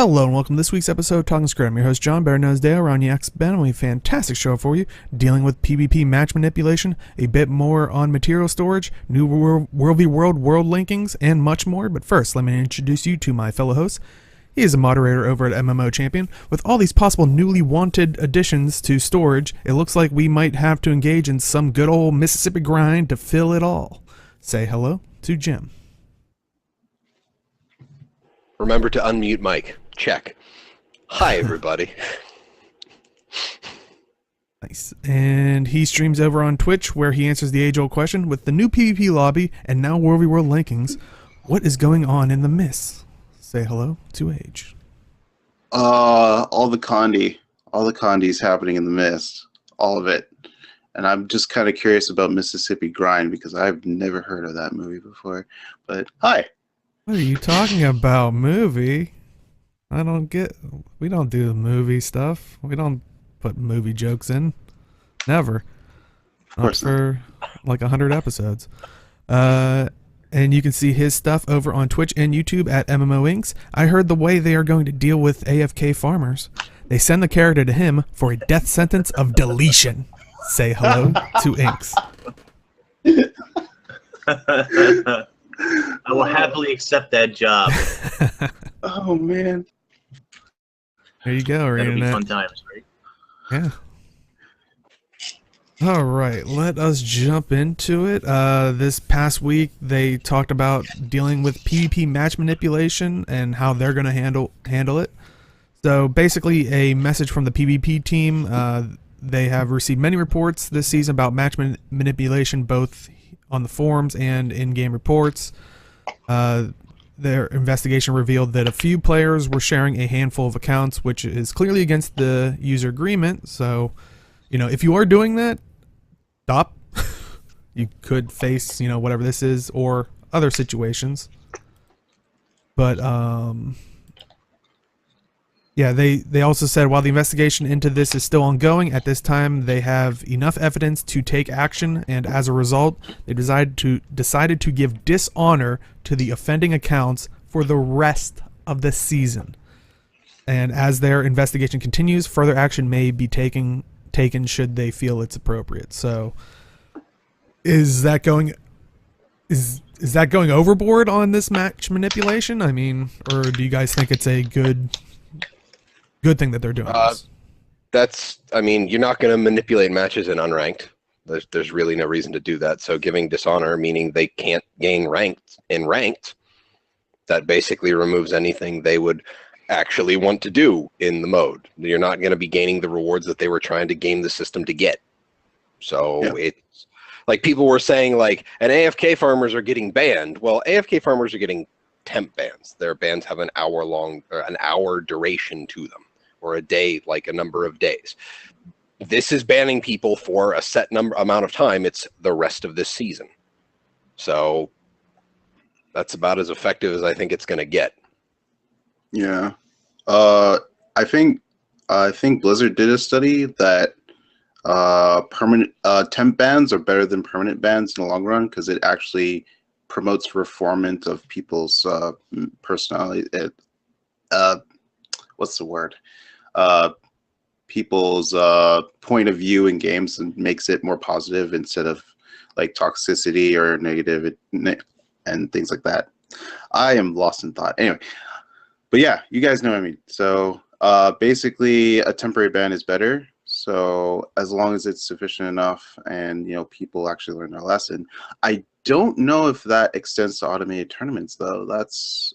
Hello and welcome to this week's episode of Talking Skritt. I'm your host John, better known as Dale, around Yaks Ben, and we have a fantastic show for you, dealing with PvP match manipulation, a bit more on material storage, new world linkings, and much more. But first, let me introduce you to my fellow host. He is a moderator over at MMO Champion. With all these possible newly wanted additions to storage, it looks like we might have to engage in some good old Mississippi grind to fill it all. Say hello to Jim. Remember to unmute Mike. Check. Hi, everybody. Nice. And he streams over on Twitch, where he answers the age-old question, with the new PvP lobby and now WvW Linkings, what is going on in the Mists? Say hello to Age. All the Condi's happening in the Mist. All of it. And I'm just kind of curious about Mississippi Grind, because I've never heard of that movie before. But, hi. What are you talking about, movie? We don't do the movie stuff. We don't put movie jokes in. Never. Of course not for like 100 episodes. And you can see his stuff over on Twitch and YouTube at MMO Inks. I heard the way they are going to deal with AFK Farmers. They send the character to him for a death sentence of deletion. Say hello to Inks. I will happily accept that job. Oh, man. There you go. That'll be fun times, right? Yeah. All right, let us jump into it. This past week, they talked about dealing with PvP match manipulation and how they're going to handle it. So basically, a message from the PvP team. They have received many reports this season about match manipulation, both on the forums and in-game reports. Their investigation revealed that a few players were sharing a handful of accounts, which is clearly against the user agreement. So, if you are doing that, stop. You could face, whatever this is or other situations. But, yeah, they also said while the investigation into this is still ongoing, at this time they have enough evidence to take action, and as a result, they decided to give dishonor to the offending accounts for the rest of the season. And as their investigation continues, further action may be taken should they feel it's appropriate. So, is that going overboard on this match manipulation? I mean, or do you guys think it's a good thing that they're doing this? You're not going to manipulate matches in unranked. There's really no reason to do that. So giving dishonor, meaning they can't gain ranked, that basically removes anything they would actually want to do in the mode. You're not going to be gaining the rewards that they were trying to game the system to get. So yeah. It's like people were saying, like, and AFK farmers are getting banned. Well, AFK farmers are getting temp bans. Their bans have an hour duration to them, or a day, like a number of days. This is banning people for a set amount of time. It's the rest of this season. So that's about as effective as I think it's going to get. Yeah. I think Blizzard did a study that permanent temp bans are better than permanent bans in the long run, because it actually promotes refinement of people's personality. What's the word? People's point of view in games, and makes it more positive instead of like toxicity or negative and things like that. I am lost in thought. Anyway, but yeah, you guys know what I mean. So basically, a temporary ban is better. So as long as it's sufficient enough, and people actually learn their lesson. I don't know if that extends to automated tournaments, though. That's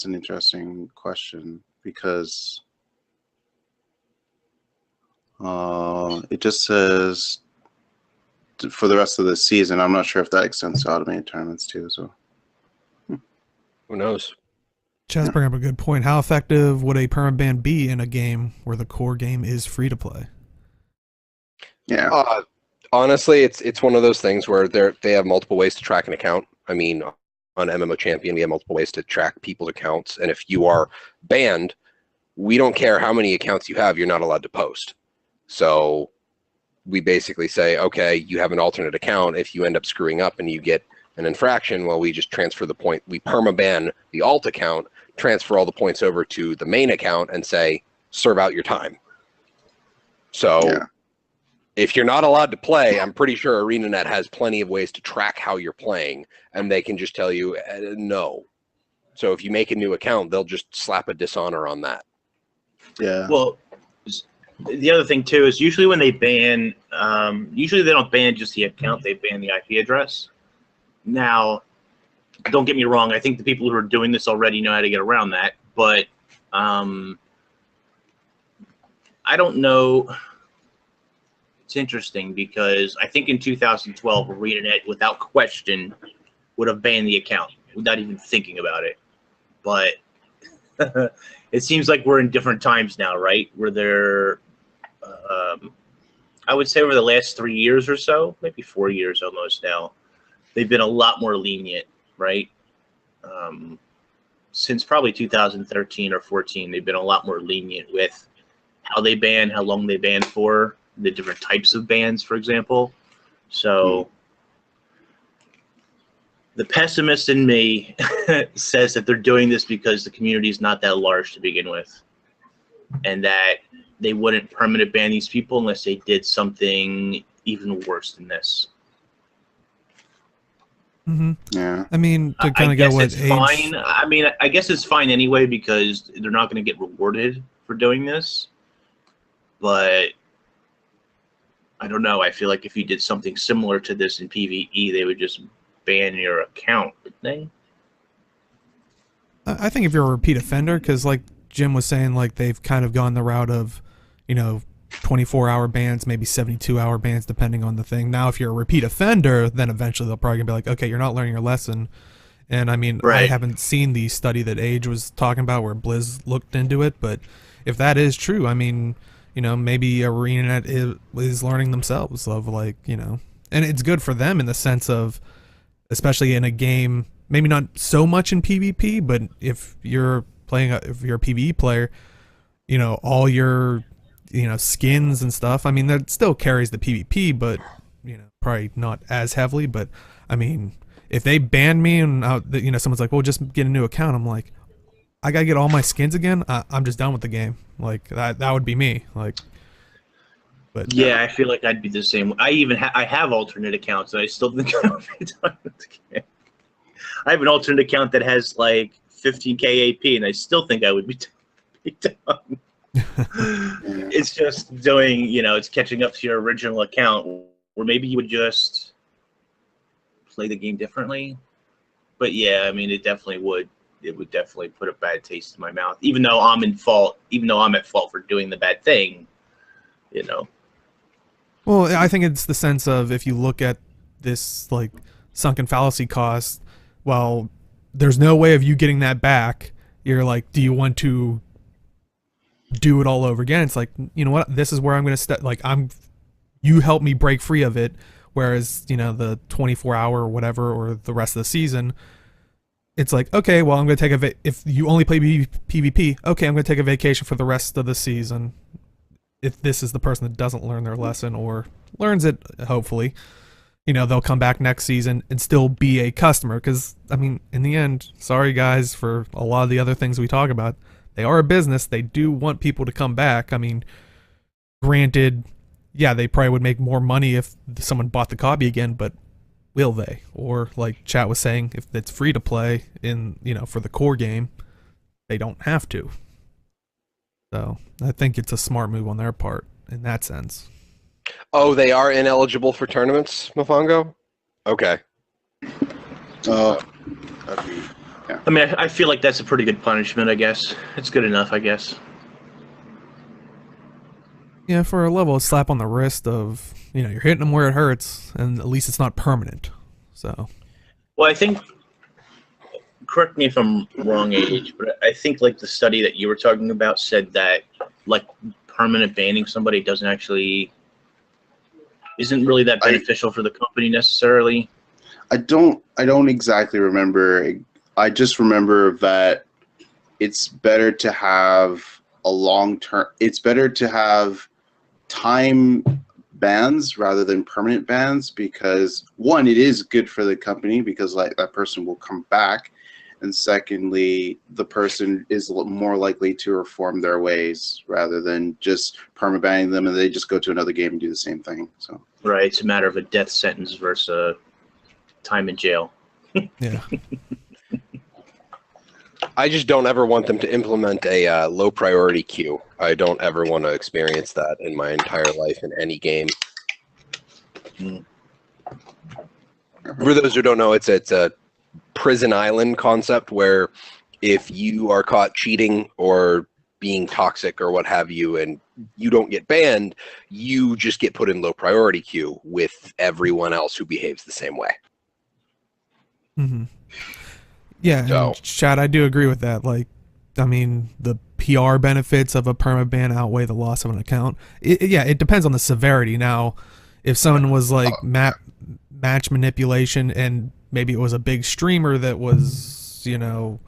an interesting question, because it just says for the rest of the season. I'm not sure if that extends to automated tournaments too. So who knows? Chaz bring up a good point. How effective would a perma ban be in a game where the core game is free to play? Yeah. Honestly, it's one of those things where they have multiple ways to track an account. I mean, on MMO Champion, we have multiple ways to track people's accounts, and if you are banned, we don't care how many accounts you have, you're not allowed to post. So we basically say, okay, you have an alternate account. If you end up screwing up and you get an infraction, well, we just transfer the point. We permaban the alt account transfer all the points over to the main account and say, serve out your time. So Yeah. if you're not allowed to play, I'm pretty sure ArenaNet has plenty of ways to track how you're playing, and they can just tell you no. So if you make a new account, they'll just slap a dishonor on that. Yeah. Well, the other thing too is usually when they ban, usually they don't ban just the account; they ban the IP address. Now, don't get me wrong. I think the people who are doing this already know how to get around that, but I don't know. It's interesting because I think in 2012, ArenaNet, without question, would have banned the account without even thinking about it. But it seems like we're in different times now, right? Where they're, I would say over the last 3 years or so, maybe 4 years almost now, they've been a lot more lenient, right? Since probably 2013 or 14, they've been a lot more lenient with how they ban, how long they ban for, the different types of bans, for example. So the pessimist in me says that they're doing this because the community is not that large to begin with, and that they wouldn't permanent ban these people unless they did something even worse than this. Mm-hmm. Yeah. I mean, to kind I of go guess with it's age. fine. I mean, I guess it's fine anyway because they're not going to get rewarded for doing this. But I don't know. I feel like if you did something similar to this in PvE, they would just ban your account, wouldn't they? I think if you're a repeat offender, because like Jim was saying, like they've kind of gone the route of, 24-hour bans, maybe 72-hour bans, depending on the thing. Now, if you're a repeat offender, then eventually they'll probably be like, okay, you're not learning your lesson. And I mean, I Right. haven't seen the study that Age was talking about where Blizz looked into it, but if that is true, I mean, maybe ArenaNet is learning themselves of like, and it's good for them in the sense of, especially in a game, maybe not so much in PvP, but if you're if you're a PvE player, all your, skins and stuff, I mean, that still carries the PvP, but, probably not as heavily. But I mean, if they ban me and, someone's like, well, just get a new account, I'm like, I gotta get all my skins again. I'm just done with the game. Like that would be me. Like, but Yeah, I feel like I'd be the same. I even I have alternate accounts, and I still think I would be done with the game. I have an alternate account that has like 15k AP, and I still think I would be done. It's just doing, it's catching up to your original account, where maybe you would just play the game differently. But yeah, I mean, it definitely would. It would definitely put a bad taste in my mouth, even though I'm in fault. Even though I'm at fault for doing the bad thing, Well, I think it's the sense of if you look at this like sunken fallacy cost, well, there's no way of you getting that back. You're like, do you want to do it all over again? It's like, you know what? This is where I'm going to step. Like, you help me break free of it. Whereas, the 24-hour or whatever, or the rest of the season, it's like, okay, well, I'm going to take if you only play PvP, okay, I'm going to take a vacation for the rest of the season. If this is the person that doesn't learn their lesson or learns it, hopefully, they'll come back next season and still be a customer. Because, I mean, in the end, sorry guys for a lot of the other things we talk about, they are a business. They do want people to come back. I mean, granted, yeah, they probably would make more money if someone bought the copy again, but will they? Or like Chat was saying, if it's free to play in, for the core game, they don't have to. So I think it's a smart move on their part in that sense. Oh, they are ineligible for tournaments, Mofongo? Okay. Oh, that'd be, yeah. I mean, I feel like that's a pretty good punishment. I guess it's good enough. I guess. Yeah, for a level, a slap on the wrist of, you're hitting them where it hurts, and at least it's not permanent. So. Well, I think. Correct me if I'm wrong, Age, but I think like the study that you were talking about said that like permanent banning somebody isn't really that beneficial for the company necessarily. I don't exactly remember. I just remember that it's better to have a long-term. It's better to have time bans rather than permanent bans because one, it is good for the company because like that person will come back, and secondly, the person is more likely to reform their ways rather than just permabanning them and they just go to another game and do the same thing. So Right, it's a matter of a death sentence versus time in jail. Yeah. I just don't ever want them to implement a low priority queue. I don't ever want to experience that in my entire life in any game. For those who don't know, it's a prison island concept where if you are caught cheating or being toxic or what have you and you don't get banned, you just get put in low priority queue with everyone else who behaves the same way. Mm-hmm. Yeah, So- and Chad, I do agree with that. Like, I mean, the PR benefits of a permaban outweigh the loss of an account. It depends on the severity. Now, if someone was like match manipulation and maybe it was a big streamer that was, you know,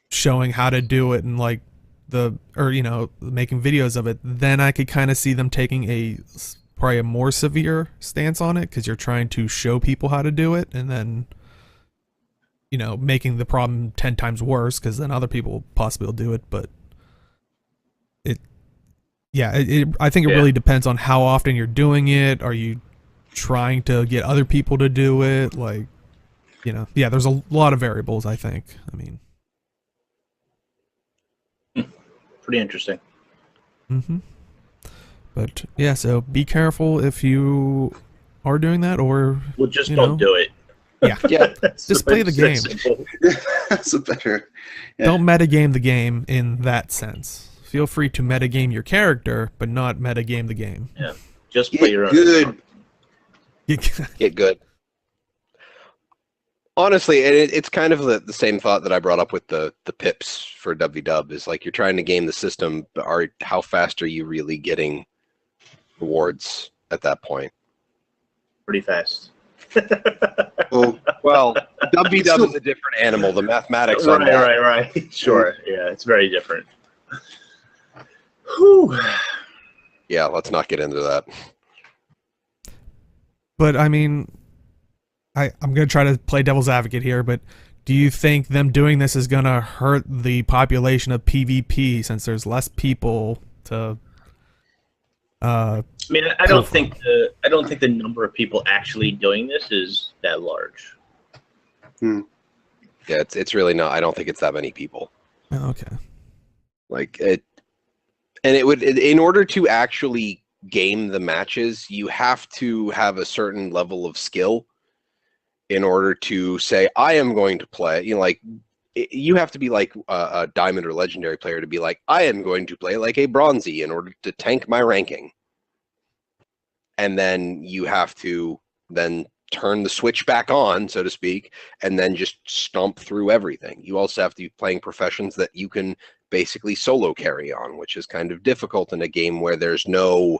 showing how to do it and like making videos of it, then I could kind of see them taking probably a more severe stance on it because you're trying to show people how to do it and then, you know, making the problem 10 times worse because then other people possibly will do it. But I think it really depends on how often you're doing it. Are you trying to get other people to do it? Like, you know, there's a lot of variables, I think. I mean, Pretty interesting. mm-hmm. But yeah, so be careful if you are doing that or, Well, just you don't know. do it. Yeah. Yeah, Just play the game. Simple. that's a better. Yeah. Don't metagame the game in that sense. Feel free to metagame your character, but not metagame the game. Just play your own. Good. get good. Honestly, it's kind of the same thought that I brought up with the pips for WW is like you're trying to game the system, but how fast are you really getting rewards at that point? Pretty fast. Well, WW is a different animal. The mathematics on that. Right. Sure. Yeah, it's very different. Whew. Yeah, let's not get into that. But I mean, I'm going to try to play devil's advocate here, but do you think them doing this is going to hurt the population of PvP since there's less people to I mean, I don't think the number of people actually doing this is that large. Yeah, it's really not. I don't think it's that many people. Oh, okay. Like it, and it would in order to actually game the matches, you have to have a certain level of skill in order to say, I am going to play, you know, like you have to be like a diamond or legendary player to be like, I am going to play like a bronzy in order to tank my ranking. And then you have to then turn the switch back on, so to speak, and then just stomp through everything. You also have to be playing professions that you can basically solo carry on, which is kind of difficult in a game where there's no,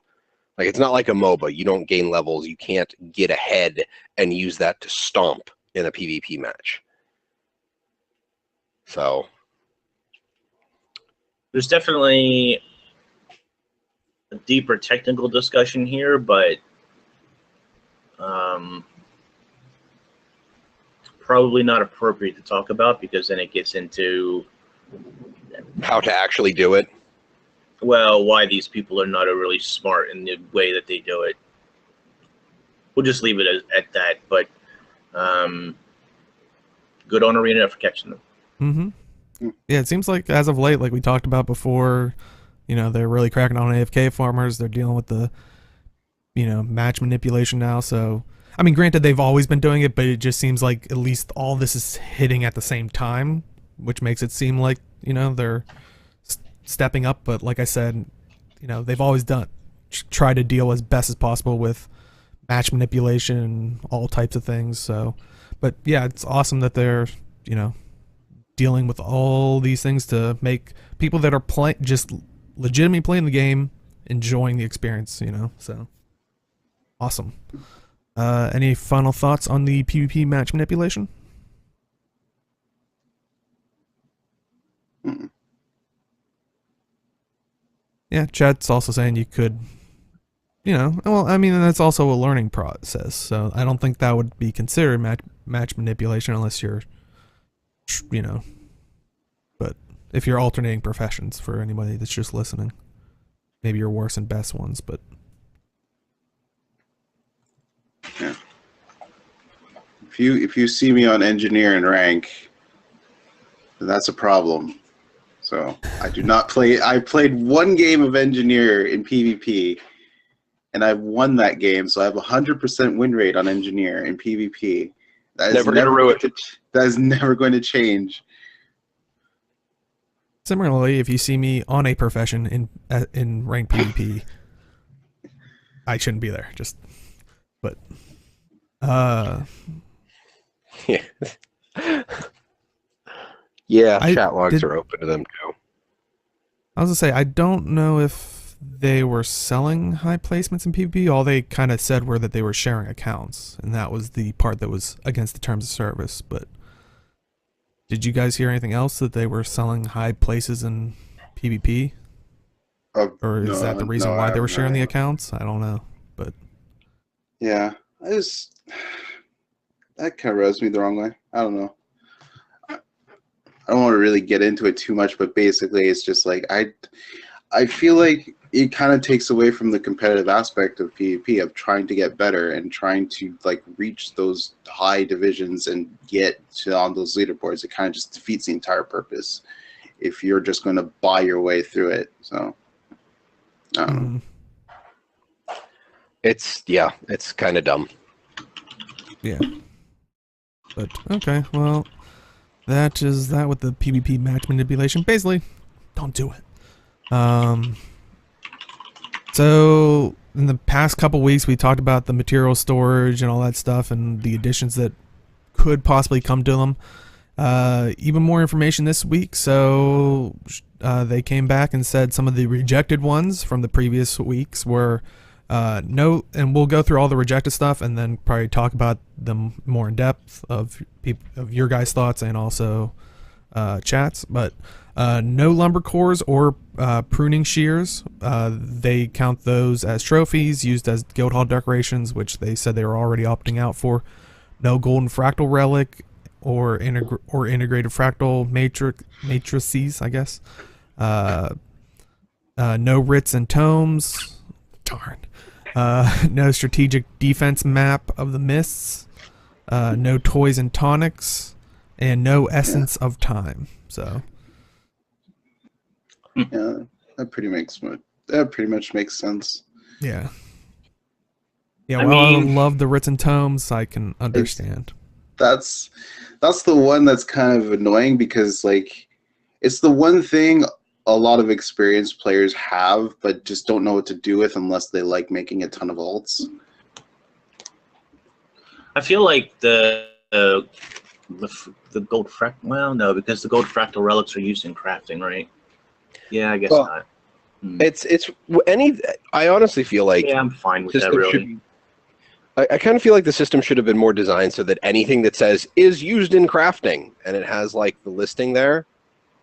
like, it's not like a MOBA. You don't gain levels. You can't get ahead and use that to stomp in a PvP match. So There's definitely a deeper technical discussion here, but probably not appropriate to talk about because then it gets into how to actually do it. well, why these people are not really smart in the way that they do it. We'll just leave it at that. But good on Arena for catching them. Mm-hmm. Yeah, it seems like as of late, like we talked about before, you know, they're really cracking on AFK Farmers. They're dealing with the, you know, match manipulation now. So, I mean, granted, they've always been doing it, but it just seems like at least all this is hitting at the same time, which makes it seem like, you know, they're stepping up. But like I said, you know, they've always tried to deal as best as possible with match manipulation and all types of things. So, but yeah, it's awesome that they're, you know, dealing with all these things to make people that are just legitimately playing the game enjoying the experience, you know. So awesome. Any final thoughts on the PvP match manipulation? Yeah, Chad's also saying you could, you know, well, I mean, that's also a learning process, so I don't think that would be considered match manipulation unless you're you know. But if you're alternating professions, for anybody that's just listening, maybe your worst and best ones, but Yeah. If you see me on engineer and rank, then that's a problem. So I do not play. I played one game of engineer in PvP, and I've won that game. So I have 100% win rate on engineer in PvP. That is Never gonna ruin it. That is never going to change. similarly, if you see me on a profession in ranked PvP, I shouldn't be there. But Yeah. Yeah, I chat logs did- are open to them too. I was gonna say I don't know if they were selling high placements in PvP. All they kind of said were that they were sharing accounts, and that was the part that was against the terms of service. But did you guys hear anything else that they were selling high places in PvP? Or is that the reason why they were sharing the accounts? I don't know, but Yeah, that kind of rubs me the wrong way. I don't know. I don't want to really get into it too much, but basically, it's just like I feel like it kind of takes away from the competitive aspect of PvP of trying to get better and trying to like reach those high divisions and get on those leaderboards. It kind of just defeats the entire purpose if you're just going to buy your way through it. So I don't know. It's kind of dumb. Yeah. But okay, well, that is that with the PvP match manipulation. Basically, don't do it. So in the past couple weeks, we talked about the material storage and all that stuff, and the additions that could possibly come to them. Even more information this week. So they came back and said some of the rejected ones from the previous weeks were no, and we'll go through all the rejected stuff and then probably talk about them more in depth of your guys' thoughts and also chats. But no lumber cores or pruning shears. They count those as trophies used as guild hall decorations, which they said they were already opting out for. No golden fractal relic or integrated fractal matrices, I guess. No writs and tomes. Darn. No strategic defense map of the mists. No toys and tonics, and no essence of time. So Yeah, that pretty much makes sense. yeah. Yeah, I well, I mean- love the writs and tomes. I can understand. That's the one that's kind of annoying because like it's the one thing a lot of experienced players have but just don't know what to do with unless they like making a ton of ults. I feel like the gold fractal. Well, no, because the gold fractal relics are used in crafting, right? Yeah, I guess Well, not. I honestly feel like Yeah, I'm fine with that. system Really, should. I kind of feel like the system should have been more designed so that anything that says is used in crafting and it has like the listing there.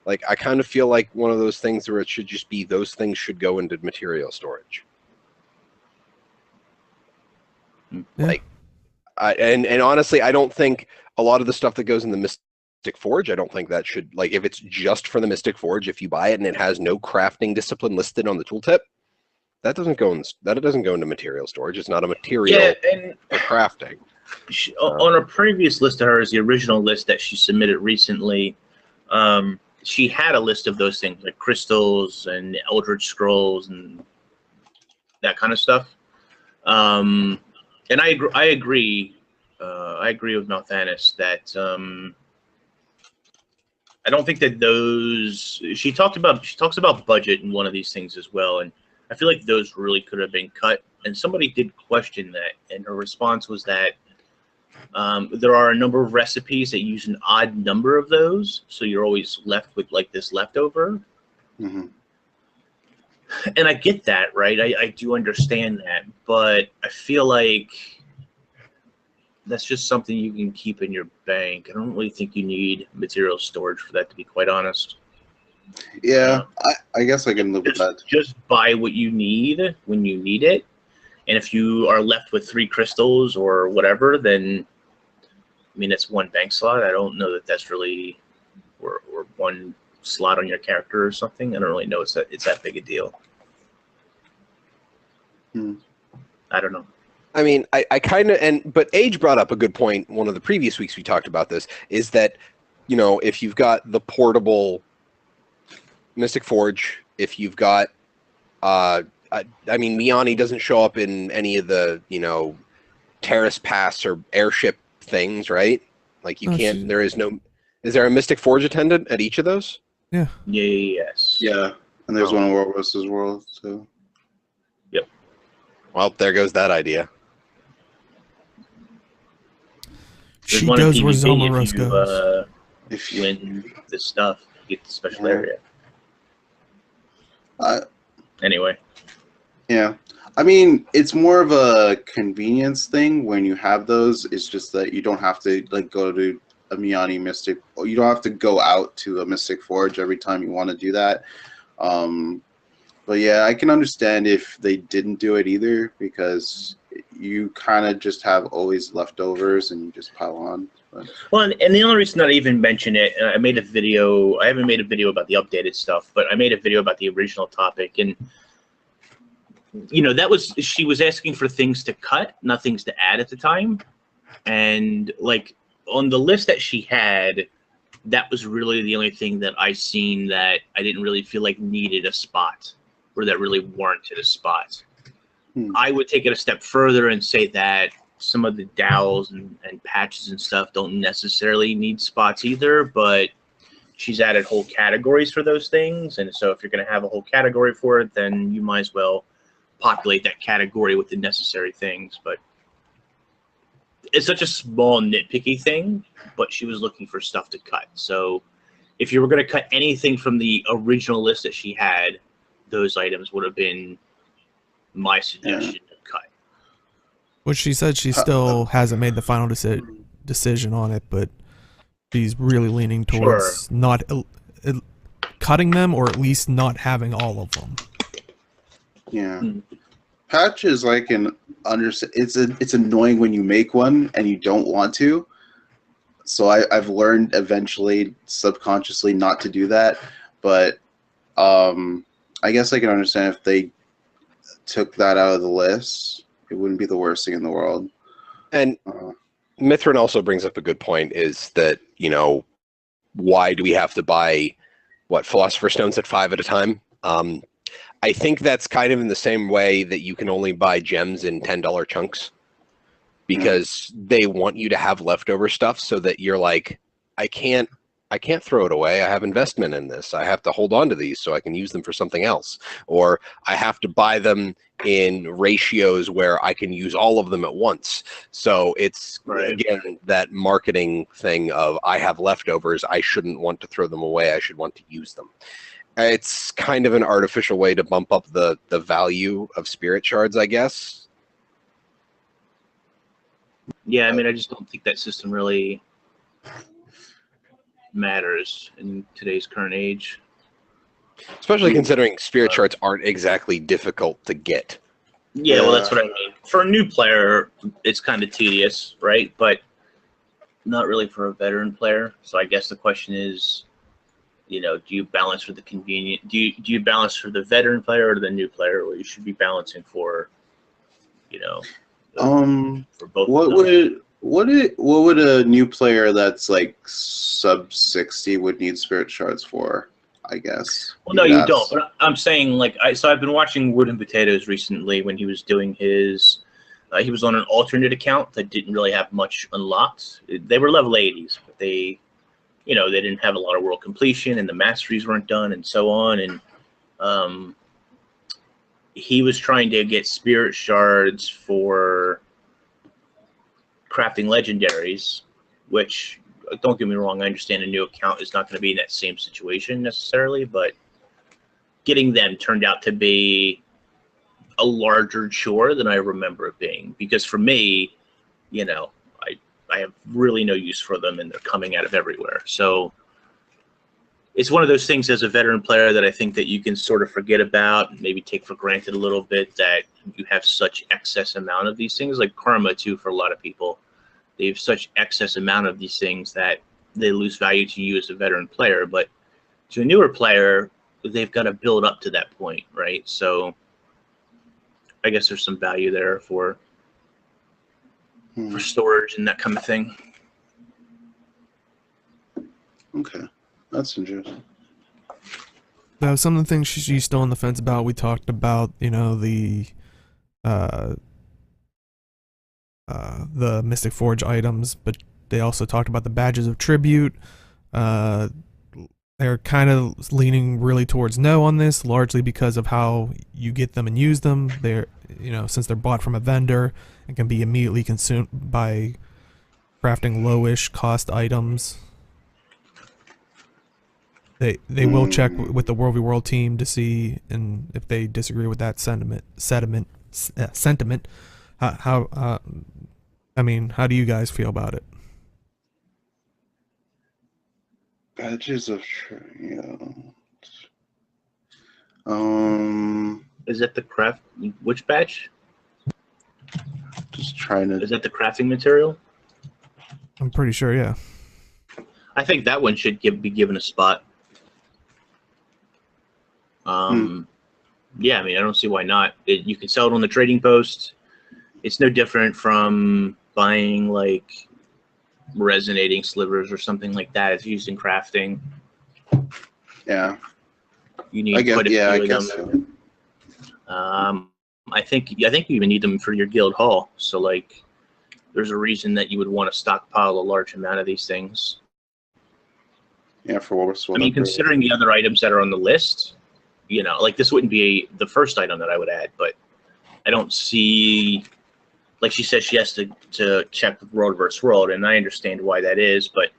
Like I kind of feel like one of those things where it should just be those things should go into material storage. Yeah. Like, and honestly, I don't think a lot of the stuff that goes in the Mystic Forge, I don't think that should, like, if it's just for the Mystic Forge, if you buy it and it has no crafting discipline listed on the tooltip, that doesn't go into material storage. It's not a material yeah, and for crafting. on a previous list of hers, the original list that she submitted recently, she had a list of those things like crystals and Eldritch scrolls and that kind of stuff. And I agree with Malthanis that I don't think that those she talks about budget in one of these things as well, and I feel like those really could have been cut. And somebody did question that, and her response was that there are a number of recipes that use an odd number of those, so you're always left with like this leftover. Mm-hmm. And I get that, right? I do understand that, but I feel like that's just something you can keep in your bank. I don't really think you need material storage for that, to be quite honest. Yeah, I guess I can live with that. Just buy what you need when you need it. And if you are left with 3 crystals or whatever, then, I mean, it's one bank slot. I don't know that that's really or one slot on your character or something. I don't really know it's that big a deal. I don't know. I mean, I kind of, but Age brought up a good point. One of the previous weeks we talked about this is that, you know, if you've got the portable Mystic Forge, if you've got, I mean, Miani doesn't show up in any of the, you know, Terrace Pass or airship things, right? Like you can't, is there a Mystic Forge attendant at each of those? Yeah. Yes. Yeah, and there's one in World vs. World, too. Yep. Well, there goes that idea. There's She one in goes where PvP Zomaros goes. if you win the stuff, you get the special area. Anyway. Yeah. I mean, it's more of a convenience thing when you have those. It's just that you don't have to like go to a Miani Mystic, or you don't have to go out to a Mystic Forge every time you want to do that. But yeah, I can understand if they didn't do it either, because you kind of just have always leftovers and you just pile on. But. Well, and the only reason that I even mention it, I made a video. I haven't made a video about the updated stuff, but I made a video about the original topic, and you know, that was, she was asking for things to cut, not things to add at the time. And like on the list that she had, that was really the only thing that I seen that I didn't really feel like needed a spot, or that really warranted a spot. I would take it a step further and say that some of the dowels and patches and stuff don't necessarily need spots either, but she's added whole categories for those things. And so if you're going to have a whole category for it, then you might as well populate that category with the necessary things. But it's such a small nitpicky thing, but she was looking for stuff to cut. So if you were going to cut anything from the original list that she had, those items would have been my suggestion to cut. Which she said she still hasn't made the final decision on it, but she's really leaning towards not cutting them, or at least not having all of them. Yeah. Patch is like it's annoying when you make one and you don't want to. So I've learned eventually subconsciously not to do that. But I guess I can understand if they took that out of the list, it wouldn't be the worst thing in the world. And Mithrin also brings up a good point, is that, you know, why do we have to buy, Philosopher's Stones at 5 at a time? I think that's kind of in the same way that you can only buy gems in $10 chunks, because they want you to have leftover stuff so that you're like, I can't throw it away. I have investment in this. I have to hold on to these so I can use them for something else. Or I have to buy them in ratios where I can use all of them at once. So it's, again, that marketing thing of, I have leftovers. I shouldn't want to throw them away. I should want to use them. It's kind of an artificial way to bump up the value of spirit shards, I guess. Yeah, I mean, I just don't think that system really matters in today's current age. Especially considering spirit shards aren't exactly difficult to get. Yeah, well, that's what I mean. For a new player, it's kind of tedious, right? But not really for a veteran player. So I guess the question is, you know, do you balance for the convenient? Do you balance for the veteran player or the new player, or you should be balancing for, you know, for both? What would a new player that's like sub 60 would need spirit shards for? I guess. Well, no, you don't. But I'm saying, like, so I've been watching Wood and Potatoes recently when he was doing his. He was on an alternate account that didn't really have much unlocked. They were level 80s, but they, you know, they didn't have a lot of world completion, and the masteries weren't done, and so on. And he was trying to get spirit shards for crafting legendaries, which, don't get me wrong, I understand a new account is not going to be in that same situation necessarily, but getting them turned out to be a larger chore than I remember it being. Because for me, you know, I have really no use for them, and they're coming out of everywhere. So it's one of those things as a veteran player that I think that you can sort of forget about, maybe take for granted a little bit, that you have such excess amount of these things, like Karma too, for a lot of people. They have such excess amount of these things that they lose value to you as a veteran player, but to a newer player, they've got to build up to that point, right? So I guess there's some value there for storage and that kind of thing. Okay, that's interesting. Some of the things she's still on the fence about. We talked about, the Mystic Forge items, but they also talked about the badges of tribute. They're kind of leaning really towards no on this, largely because of how you get them and use them. They're, since they're bought from a vendor and can be immediately consumed by crafting lowish cost items. They will check with the World v World team to see, and if they disagree with that sentiment. How do you guys feel about it? Badges of Is that the craft? Which badge? Just trying to. Is that the crafting material? I'm pretty sure, yeah. I think that one should be given a spot. Yeah, I don't see why not. You can sell it on the trading post. It's no different from buying like resonating slivers or something like that. It's used in crafting. Yeah. You need quite a few of them. So. I think you even need them for your guild hall. So like, there's a reason that you would want to stockpile a large amount of these things. Yeah, for what we're supposed to. Considering the other items that are on the list, like this wouldn't be the first item that I would add, but I don't see, like she said, she has to check with World vs. World, and I understand why that is, but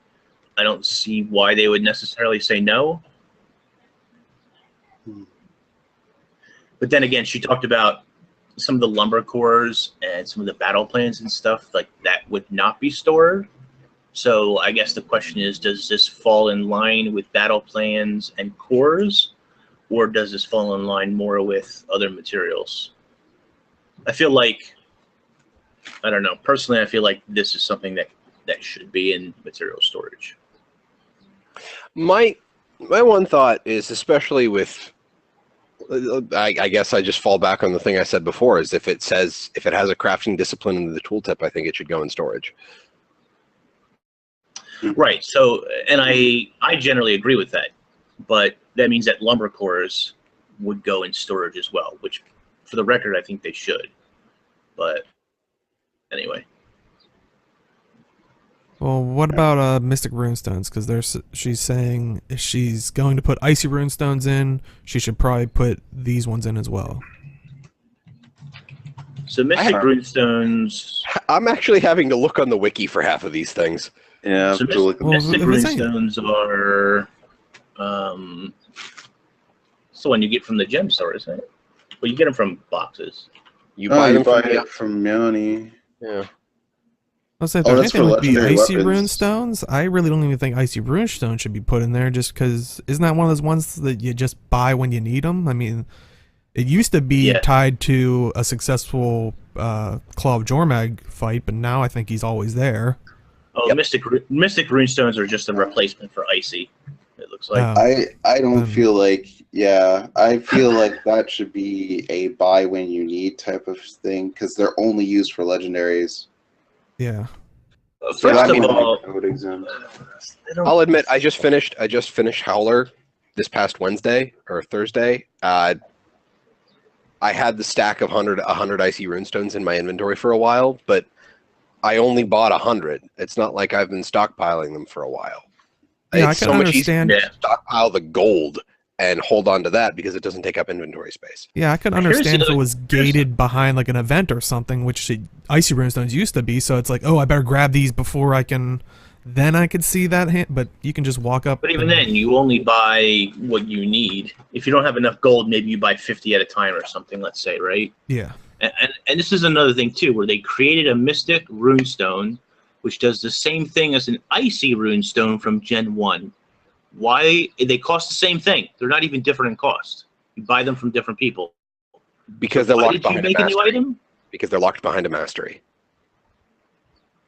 I don't see why they would necessarily say no. But then again, she talked about some of the lumber cores and some of the battle plans and stuff like that would not be stored. So I guess the question is, does this fall in line with battle plans and cores, or does this fall in line more with other materials? I feel like, I don't know, personally, I feel like this is something that should be in material storage. My one thought is, especially with, I guess I just fall back on the thing I said before, is if it has a crafting discipline in the tooltip, I think it should go in storage. Right. So, and I generally agree with that, but that means that lumber cores would go in storage as well, which, for the record, I think they should. But anyway. Well, what about Mystic Runestones? Because she's saying if she's going to put Icy Runestones in, she should probably put these ones in as well. So Mystic Runestones... I'm actually having to look on the wiki for half of these things. Yeah, so Mystic Runestones are... it's the one you get from the Gemstore, isn't it? Well, you get them from boxes. You buy them from Yanni. Yeah. I was saying, anything with the Icy Runestones, I really don't even think Icy Runestones should be put in there, just because isn't that one of those ones that you just buy when you need them? I mean, it used to be tied to a successful Claw of Jormag fight, but now I think he's always there. Oh, Mystic Runestones are just a replacement for Icy, it looks like. I don't feel like, I feel like that should be a buy when you need type of thing, because they're only used for legendaries. Yeah. First of all, I'll admit I just finished Howler this past Wednesday or Thursday. I had the stack of 100 Icy Runestones in my inventory for a while, but I only bought 100. It's not like I've been stockpiling them for a while. Yeah, it's so much easier to stockpile the gold and hold on to that because it doesn't take up inventory space. Yeah, I could understand if it was gated behind like an event or something, which Icy Runestones used to be, so it's like, oh, I better grab these before I can... Then I could see that, but you can just walk up... But even then, you only buy what you need. If you don't have enough gold, maybe you buy 50 at a time or something, let's say, right? Yeah. And this is another thing, too, where they created a Mystic Runestone, which does the same thing as an Icy Runestone from Gen 1. Why? They cost the same thing. They're not even different in cost. You buy them from different people. Because they're locked behind a mastery. New item? Because they're locked behind a mastery.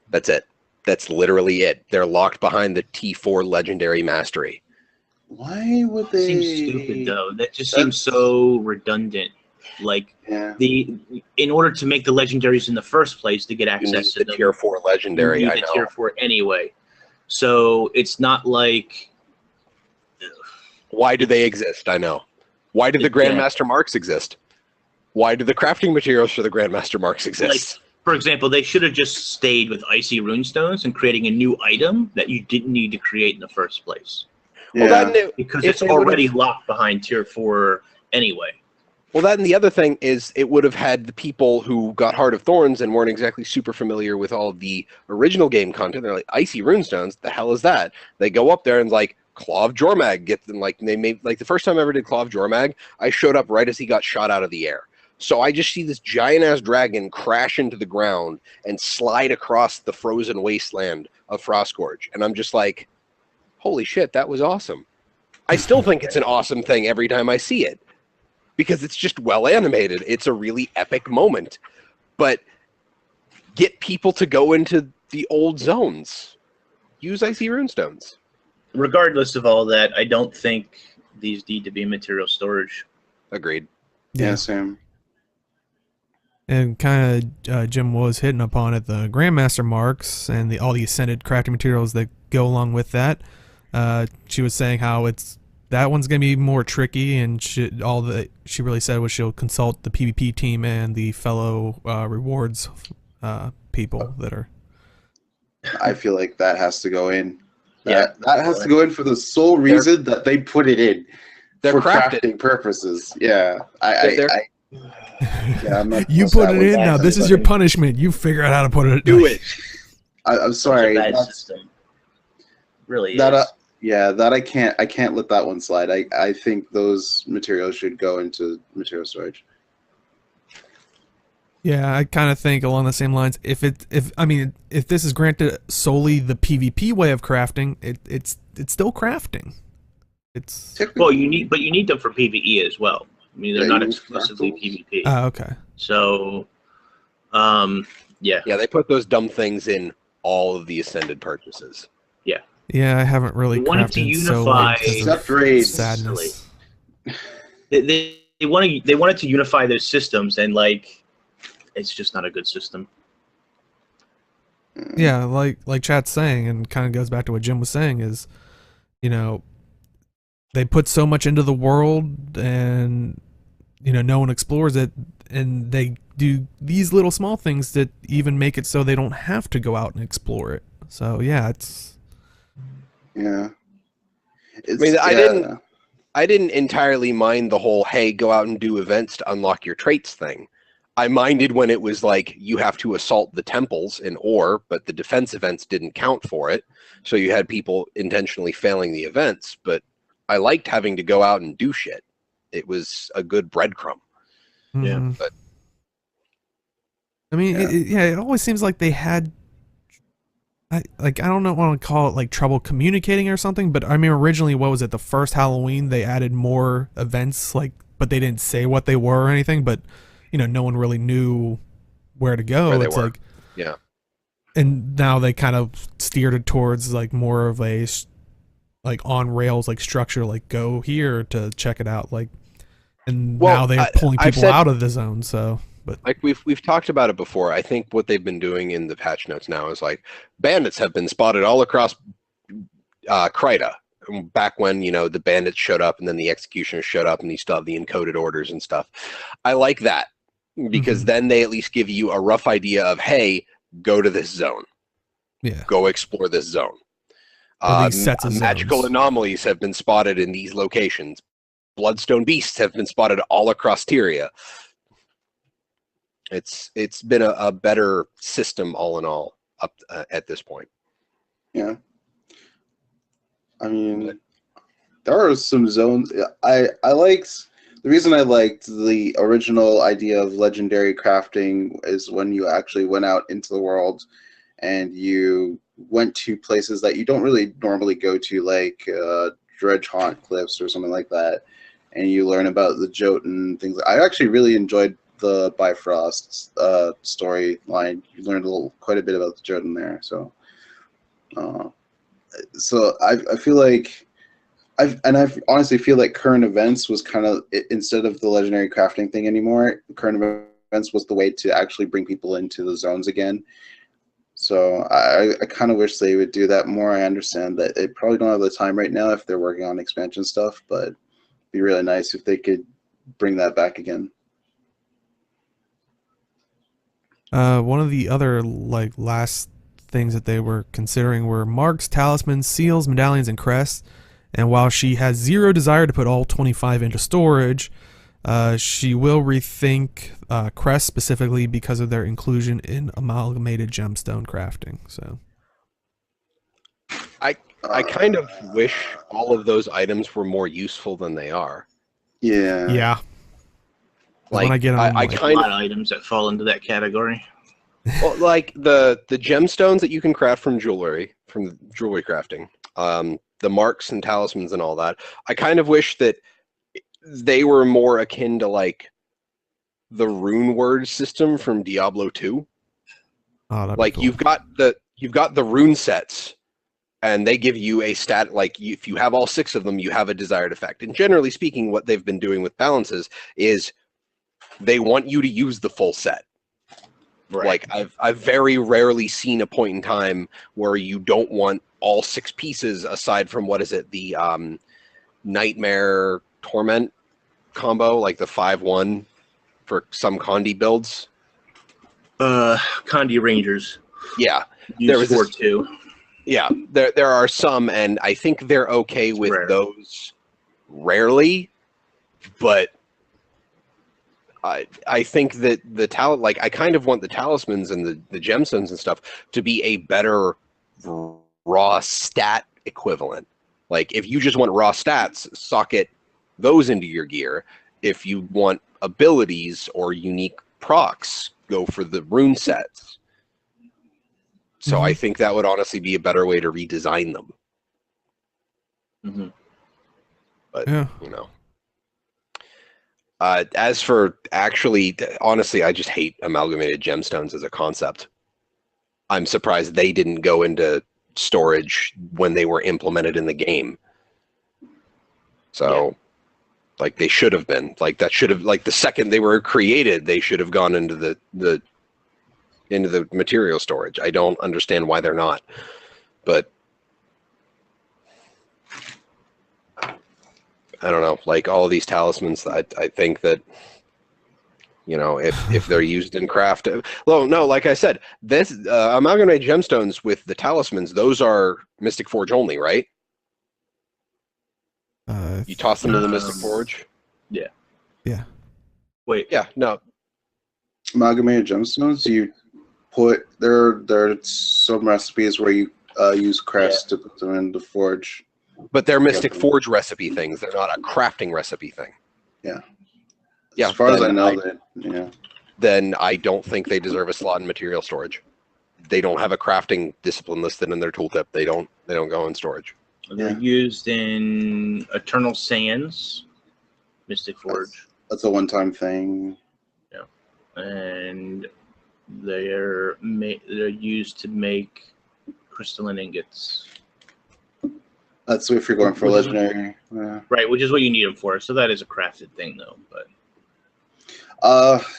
That's it. That's literally it. They're locked behind the T4 legendary mastery. Why would That they? seems stupid, though. That just That's- seems so redundant. Like, Yeah. in order to make the legendaries in the first place to get You need access to the them, tier 4 you legendary, need I the know. tier 4 anyway. So it's not like. Why do they exist? I know. Why do the Grandmaster marks exist? Why do the crafting materials for the Grandmaster marks exist? Like, for example, they should have just stayed with icy runestones and creating a new item that you didn't need to create in the first place. Yeah. Well, that, Because if it's they already would've- locked behind tier 4 anyway. Well, that and the other thing is it would have had the people who got Heart of Thorns and weren't exactly super familiar with all of the original game content. They're like, icy runestones, the hell is that? They go up there and like, Claw of Jormag gets them. Like, they made, like, the first time I ever did Claw of Jormag, I showed up right as he got shot out of the air. So I just see this giant-ass dragon crash into the ground and slide across the frozen wasteland of Frostgorge. And I'm just like, holy shit, that was awesome. I still think it's an awesome thing every time I see it. Because it's just well animated. It's a really epic moment. But get people to go into the old zones. Use icy runestones. Regardless of all that, I don't think these need to be material storage. Agreed. Yeah, same. And kind of Jim was hitting upon it, the Grandmaster marks and all the ascended crafting materials that go along with that. She was saying how that one's gonna be more tricky, and she really said was she'll consult the PvP team and the fellow rewards people that are. I feel like that has to go in. Yeah. That has to go in for the sole reason that they put it in. They're for crafted. crafting purposes. Yeah. I'm not You supposed put to it in have now. one. This is your punishment. You figure out how to put it. Do it. I'm sorry. It's a bad That's- system. Really that is. yeah, that I can't let that one slide. I think those materials should go into material storage. Yeah, I kind of think along the same lines. If this is granted solely the PvP way of crafting, it's still crafting. It's Well, you need them for PvE as well. I mean, they're Yeah, not you need exclusively fractals. PvP. okay. So, yeah. Yeah, they put those dumb things in all of the ascended purchases. Yeah, I haven't really They wanted to crafted so unify- late because Except of raids. sadness. They wanted to unify those systems, and like, it's just not a good system. Yeah, like Chat's saying, and kind of goes back to what Jim was saying is, they put so much into the world, and no one explores it, and they do these little small things that even make it so they don't have to go out and explore it. So yeah, it's. Yeah. I didn't entirely mind the whole, hey, go out and do events to unlock your traits thing. I minded when it was like, you have to assault the temples in Ore, but the defense events didn't count for it. So you had people intentionally failing the events, but I liked having to go out and do shit. It was a good breadcrumb. Yeah. Mhm. But I mean, Yeah. it always seems like they had. I don't know want to call it like trouble communicating or something, but I mean originally what was it, the first Halloween they added more events, but they didn't say what they were or anything, but no one really knew where to go. Where they It's were. like, yeah. and now they kind of steered it towards like more of a like on rails like structure, like go here to check it out, and Well, now they're pulling I've people said- out of the zone. So, but Like we've talked about it before. I think what they've been doing in the patch notes now is like bandits have been spotted all across Kryta. Back when the bandits showed up and then the executioners showed up and you still have the encoded orders and stuff. I like that because then they at least give you a rough idea of, hey, go to this zone, yeah, go explore this zone. Or these sets of Magical zones. anomalies have been spotted in these locations. Bloodstone beasts have been spotted all across Tyria. It's been a better system all in all up at this point. Yeah. I mean, there are some zones. I liked the reason I liked the original idea of legendary crafting is when you actually went out into the world and you went to places that you don't really normally go to, like Dredge Haunt Cliffs or something like that, and you learn about the Jotun things. I actually really enjoyed the Bifrost storyline. You learned quite a bit about the Jotun there. So So I feel like I honestly feel like current events was kind of, instead of the legendary crafting thing anymore, current events was the way to actually bring people into the zones again. So I kind of wish they would do that more. I understand that they probably don't have the time right now if they're working on expansion stuff, but it'd be really nice if they could bring that back again. One of the other like last things that they were considering were marks, talismans, seals, medallions, and crests. And while she has zero desire to put all 25 into storage, she will rethink crests specifically because of their inclusion in amalgamated gemstone crafting. So I kind of wish all of those items were more useful than they are. Yeah. yeah, Like when I get them, I like, A kind lot of of items that fall into that category. well, like the gemstones that you can craft from jewelry crafting, the marks and talismans and all that. I kind of wish that they were more akin to like the rune word system from Diablo 2. oh, that'd be Like cool. you've got the rune sets, and they give you a stat. Like if you have all 6 of them, you have a desired effect. And generally speaking, what they've been doing with balances is they want you to use the full set. Right. Like I've very rarely seen a point in time where you don't want all 6 pieces aside from the Nightmare Torment combo, like the 5/1 for some Condi builds. Condi Rangers. Yeah, Use was 4-2. yeah. There are some, and I think they're okay with rare. those rarely, but I think that the talent, like I kind of want the talismans and the gemstones and stuff to be a better raw stat equivalent. Like if you just want raw stats, socket those into your gear. If you want abilities or unique procs, go for the rune sets. So I think that would honestly be a better way to redesign them. Mm-hmm. But Yeah. you know. As for actually, honestly, I just hate amalgamated gemstones as a concept. I'm surprised they didn't go into storage when they were implemented in the game. So, like, they should have been. Like, that should have, like, the second they were created, they should have gone into the material storage. I don't understand why they're not. But I don't know, like all of these talismans, I think that, you know, if they're used in craft, well, no, like I said, this amalgamated gemstones with the talismans, those are Mystic Forge only, right? You toss them to the Mystic Forge? Yeah. Yeah. Wait. Yeah, no. Amalgamated gemstones, you put there are some recipes where you use crest to put them in the forge. But they're Mystic Forge recipe things. They're not a crafting recipe thing. Yeah. Yeah. As far as I know, then I don't think they deserve a slot in material storage. They don't have a crafting discipline listed in their tooltip. They don't go in storage. They're used in Eternal Sands, Mystic Forge. That's a one-time thing. Yeah. And they're used to make crystalline ingots. That's if you're going for legendary. Yeah. Right, which is what you need them for. So that is a crafted thing, though. But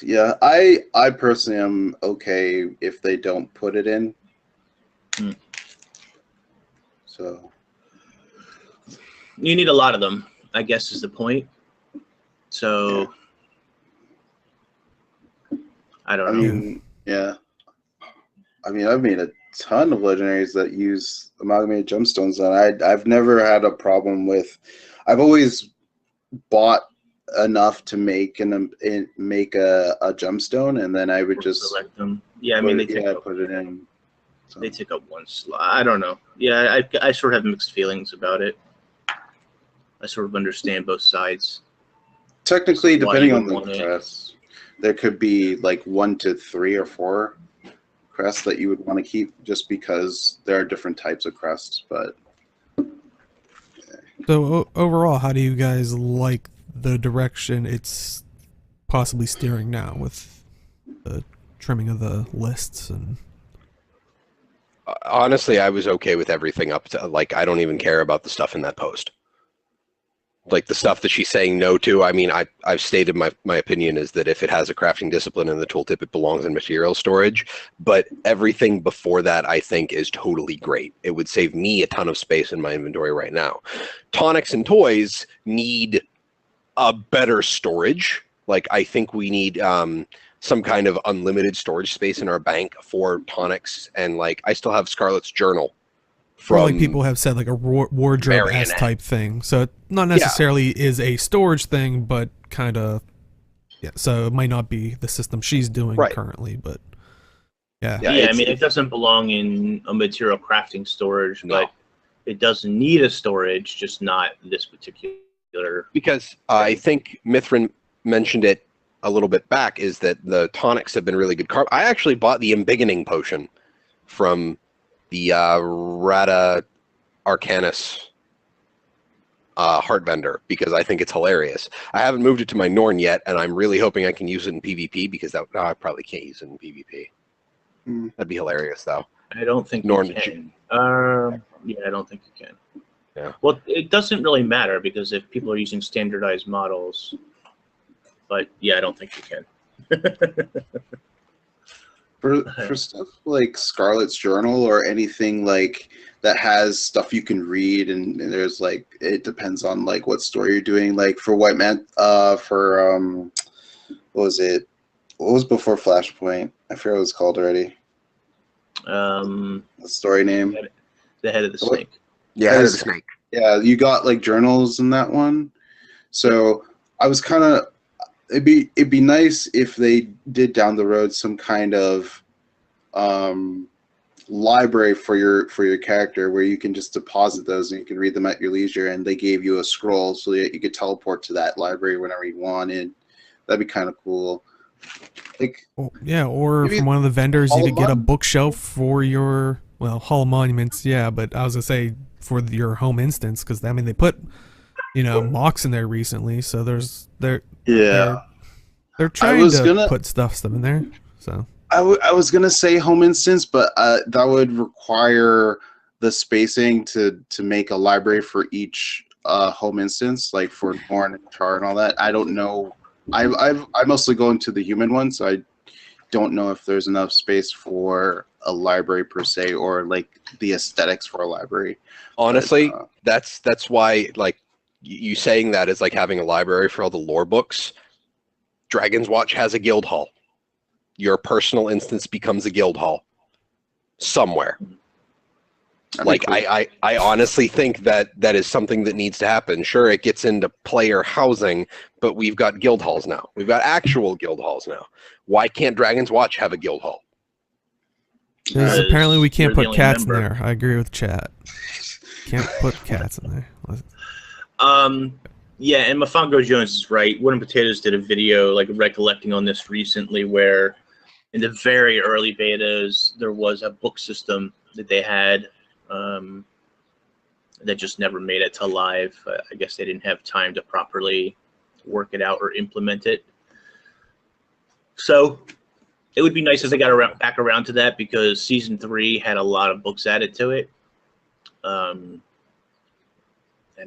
yeah, I personally am okay if they don't put it in. So you need a lot of them, I guess, is the point. So I don't know. Yeah. I mean, I've made a ton of legendaries that use amalgamated gemstones, and I've never had a problem with. I've always bought enough to make a gemstone, and then I would just select them. Yeah, I mean they put it in. So. They take up one slot. I don't know. Yeah, I sort of have mixed feelings about it. I sort of understand both sides. Technically, depending on the crest, there could be like 1 to 3 or 4 crests that you would want to keep, just because there are different types of crests. But so overall, how do you guys like the direction it's possibly steering now with the trimming of the lists? And Honestly, I was okay with everything up to, like, I don't even care about the stuff in that post. Like, the stuff that she's saying no to, I mean, I've stated my opinion is that if it has a crafting discipline in the tooltip, it belongs in material storage. But everything before that, I think, is totally great. It would save me a ton of space in my inventory right now. Tonics and toys need a better storage. Like, I think we need some kind of unlimited storage space in our bank for tonics. And, like, I still have Scarlet's Journal. Or like people have said, like a wardrobe S Marionette. type thing. So it not necessarily is a storage thing, but kind of, yeah. So it might not be the system she's doing currently, but yeah. Yeah, I mean, it doesn't belong in a material crafting storage, but it doesn't need a storage, just not this particular. Because I think Mithrin mentioned it a little bit back, is that the tonics have been really good. I actually bought the embiggening potion from the Rata Arcanus heart vendor because I think it's hilarious. I haven't moved it to my Norn yet, and I'm really hoping I can use it in PvP because that I probably can't use it in PvP. That'd be hilarious, though. I don't think Norn, you can. Yeah, I don't think you can. Yeah. Well, it doesn't really matter because if people are using standardized models, but yeah, I don't think you can. For stuff like Scarlet's Journal or anything like that has stuff you can read, and there's like, it depends on like what story you're doing. Like for White Man, what was it? What was before Flashpoint? I forget what it was called already. The story name. The Head of the Snake. Yeah, Head of the Snake. Yeah, you got like journals in that one. So I was kind of, it'd be nice if they did down the road some kind of library for your character where you can just deposit those and you can read them at your leisure, and they gave you a scroll so that you could teleport to that library whenever you wanted. That'd be kind of cool. Like, yeah, or from one of the vendors you could get a bookshelf for your, well, Hall of Monuments, yeah, but I was gonna say for your home instance, because I mean they put, you know, mocks in there recently, so they're trying to put stuff in there. So I was gonna say home instance, but that would require the spacing to make a library for each home instance, like for Norn and Char and all that. I don't know. I mostly go into the human one, so I don't know if there's enough space for a library per se, or like the aesthetics for a library. Honestly, but, that's why, like, you saying that is like having a library for all the lore books. Dragon's Watch has a guild hall. Your personal instance becomes a guild hall somewhere. Like, cool. I honestly think that is something that needs to happen. Sure, it gets into player housing, but we've got guild halls now. We've got actual guild halls now. Why can't Dragon's Watch have a guild hall? Because apparently we can't put cats in there. I agree with chat. Can't put cats in there. Yeah, and Mafongo Jones is right. Wooden Potatoes did a video like recollecting on this recently, where in the very early betas there was a book system that they had that just never made it to live. I guess they didn't have time to properly work it out or implement it. So it would be nice if they got back around to that, because season 3 had a lot of books added to it. And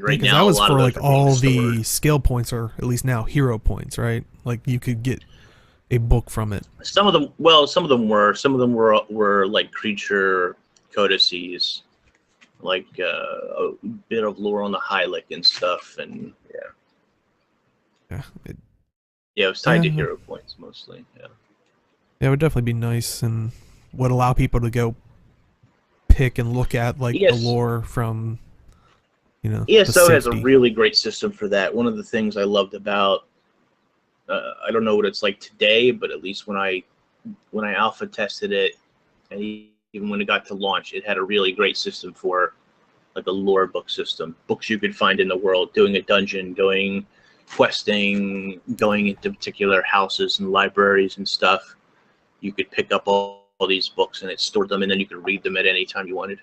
right now, that was for like all the skill points, or at least now hero points, right? Like you could get a book from it. Some of them, well, some of them were like creature codices, like a bit of lore on the Hylic and stuff, and it was tied to hero points mostly. Yeah, it would definitely be nice, and would allow people to go pick and look at like the lore from, you know. ESO has a really great system for that. One of the things I loved about, I don't know what it's like today, but at least when I alpha tested it, and even when it got to launch, it had a really great system for like a lore book system. Books you could find in the world, doing a dungeon, going questing, going into particular houses and libraries and stuff. You could pick up all these books, and it stored them, and then you could read them at any time you wanted.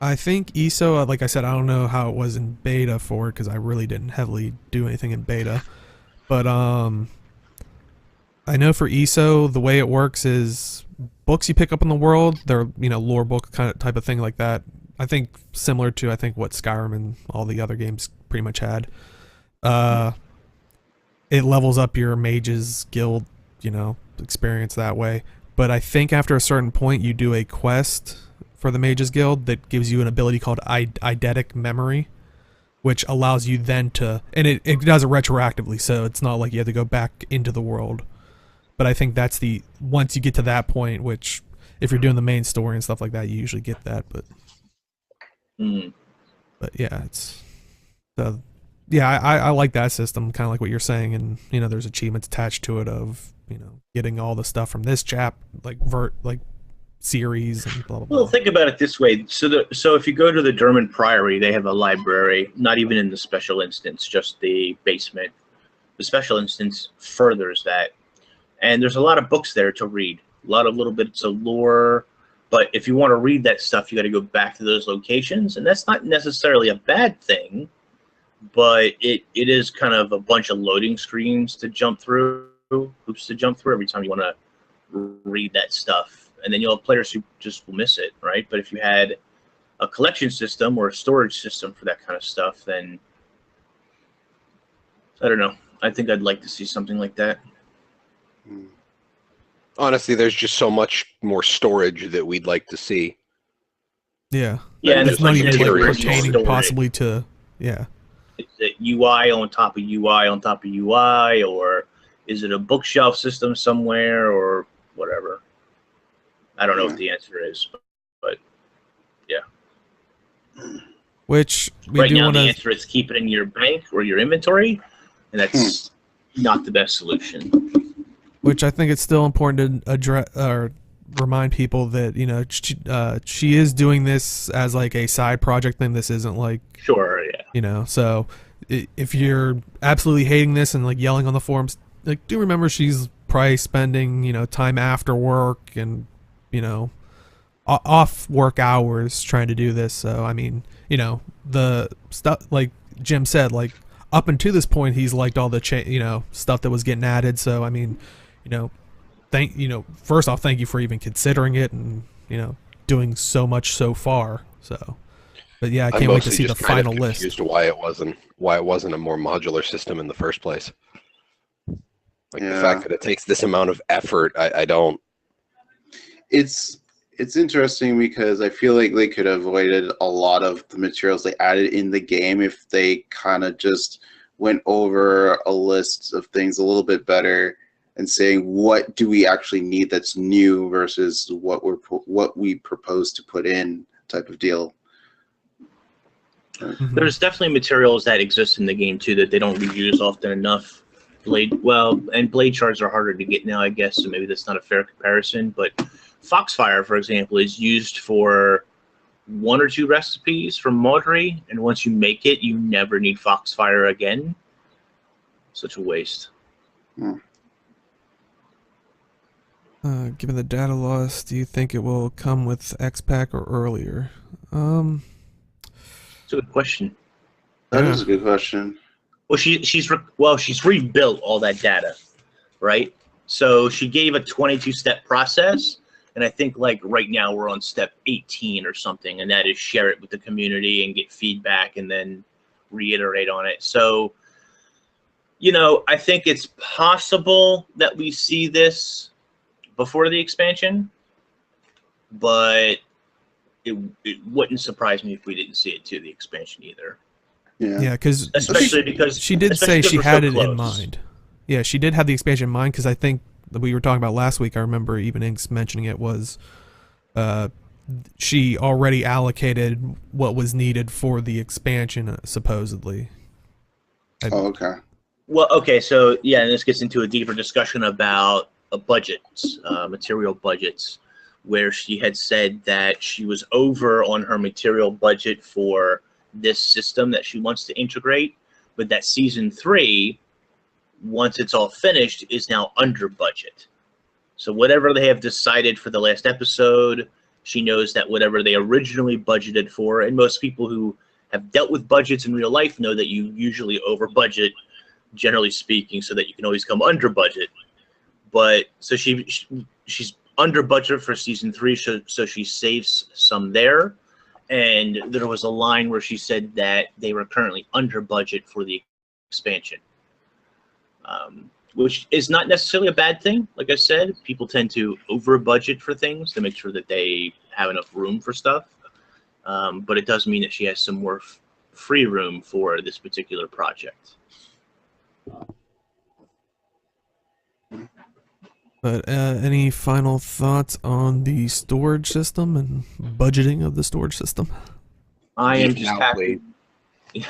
I think ESO, like I said, I don't know how it was in beta for it, because I really didn't heavily do anything in beta. But I I know for ESO, the way it works is books you pick up in the world, they're, lore book kind of type of thing like that. I think similar to what Skyrim and all the other games pretty much had. It levels up your mage's guild, experience that way. But I think after a certain point, you do a quest for the mage's guild that gives you an ability called eidetic memory, which allows you then to, and it does it retroactively, so it's not like you have to go back into the world. But I think that's once you get to that point, which if you're doing the main story and stuff like that, you usually get that. But yeah, I like that system, kind of like what you're saying, and there's achievements attached to it of getting all the stuff from this series and blah blah blah. Well, think about it this way. So if you go to the German Priory, they have a library, not even in the special instance, just the basement. The special instance furthers that. And there's a lot of books there to read, a lot of little bits of lore. But if you want to read that stuff, you got to go back to those locations. And that's not necessarily a bad thing, but it is kind of a bunch of loading screens to jump through, hoops to jump through every time you want to read that stuff. And then you'll have players who just will miss it, right? But if you had a collection system or a storage system for that kind of stuff, then I don't know. I think I'd like to see something like that. Honestly, there's just so much more storage that we'd like to see. Yeah. Yeah, and it's not even pertaining possibly to, yeah. Is it UI on top of UI on top of UI, or is it a bookshelf system somewhere, or whatever? I don't know what the answer is, but yeah. Which we right do now, want the to answer is keep it in your bank or your inventory, and that's not the best solution. Which I think it's still important to address or remind people that she is doing this as like a side project thing. This isn't like Sure, yeah. So if you're absolutely hating this and like yelling on the forums, like do remember she's probably spending time after work and off work hours trying to do this. So I mean the stuff like Jim said, like up until this point he's liked all the stuff that was getting added. So I mean. First off, thank you for even considering it and doing so much so far. So, but yeah, I can't wait to see the final list. Confused why it wasn't a more modular system in the first place. Like the fact that it takes this amount of effort, I don't. It's interesting because I feel like they could have avoided a lot of the materials they added in the game if they kind of just went over a list of things a little bit better. And saying what do we actually need that's new versus what we propose to put in type of deal. There's definitely materials that exist in the game too that they don't reuse often enough. Blade shards are harder to get now, I guess, so maybe that's not a fair comparison. But Foxfire, for example, is used for 1 or 2 recipes from Maudry, and once you make it, you never need Foxfire again. Such a waste. Given the data loss, do you think it will come with XPack or earlier? It's a good question. That is a good question. Well, she's rebuilt all that data, right? So she gave a 22-step process, and I think like right now we're on step 18 or something, and that is share it with the community and get feedback and then reiterate on it. So, I think it's possible that we see this before the expansion, but it wouldn't surprise me if we didn't see it to the expansion either. Yeah, because because she did say she had it in close. mind. Yeah, she did have the expansion in mind because I think that we were talking about last week. I remember even Inks mentioning it was she already allocated what was needed for the expansion, supposedly. Okay. Well, okay, so yeah, and this gets into a deeper discussion about budgets, material budgets, where she had said that she was over on her material budget for this system that she wants to integrate, but that season 3, once it's all finished, is now under budget. So whatever they have decided for the last episode, she knows that whatever they originally budgeted for, and most people who have dealt with budgets in real life know that you usually over budget, generally speaking, so that you can always come under budget. but so she's under budget for season 3, so she saves some there. And there was a line where she said that they were currently under budget for the expansion, which is not necessarily a bad thing. Like I said, people tend to over budget for things to make sure that they have enough room for stuff. But it does mean that she has some more free room for this particular project. But any final thoughts on the storage system and budgeting of the storage system? I am just Now, happy.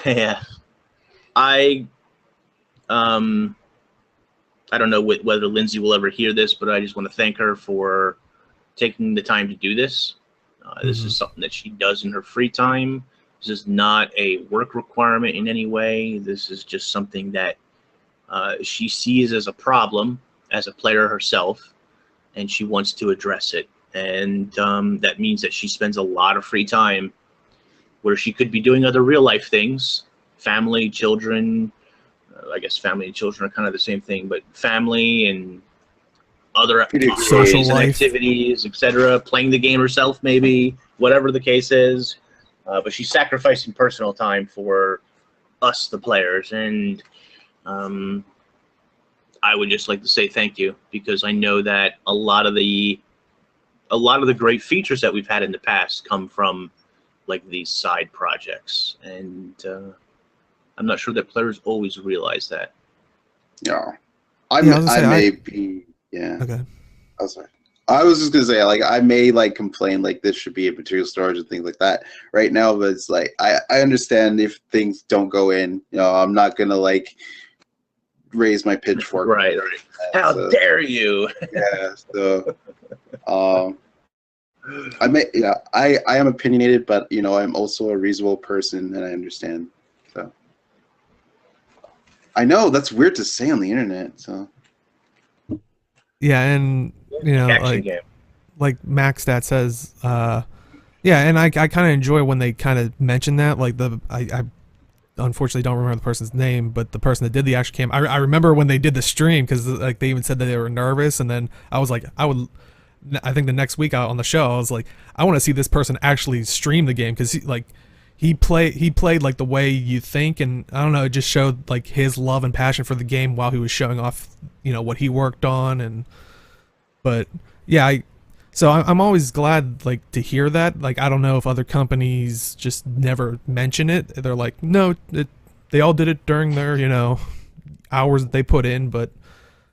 Yeah, I don't know whether Lindsay will ever hear this, but I just want to thank her for taking the time to do this. This is something that she does in her free time. This is not a work requirement in any way. This is just something that she sees as a problem as a player herself, and she wants to address it. And that means that she spends a lot of free time where she could be doing other real life things, family, children. I guess family and children are kind of the same thing, but family and other Social and life. activities, etc. Playing the game herself, maybe, whatever the case is. But she's sacrificing personal time for us, the players, and I would just like to say thank you, because I know that a lot of the great features that we've had in the past come from like these side projects, and I'm not sure that players always realize that. Yeah, I was gonna say, I may be. Yeah. Okay. I was sorry. I was just gonna say, like, I may like complain like this should be a material storage and things like that right now, but it's like I understand if things don't go in. You know, I'm not gonna like raise my pitchfork. Right. How dare you? Yeah. So, I am opinionated, but you know, I'm also a reasonable person, and I understand. So, I know that's weird to say on the internet. So, Yeah, and you know, Action game. like MaxStat says, yeah, and I kind of enjoy when they kind of mention that. Like I unfortunately don't remember the person's name, but the person that did the action cam, I remember when they did the stream, because like they even said that they were nervous, and then I was like, I think the next week out on the show, I was like, I want to see this person actually stream the game, because he played like the way you think, and I don't know, it just showed like his love and passion for the game while he was showing off, you know, what he worked on. But yeah, so I'm always glad like to hear that. Like, I don't know if other companies just never mention it. They're like, no, they all did it during their, you know, hours that they put in. But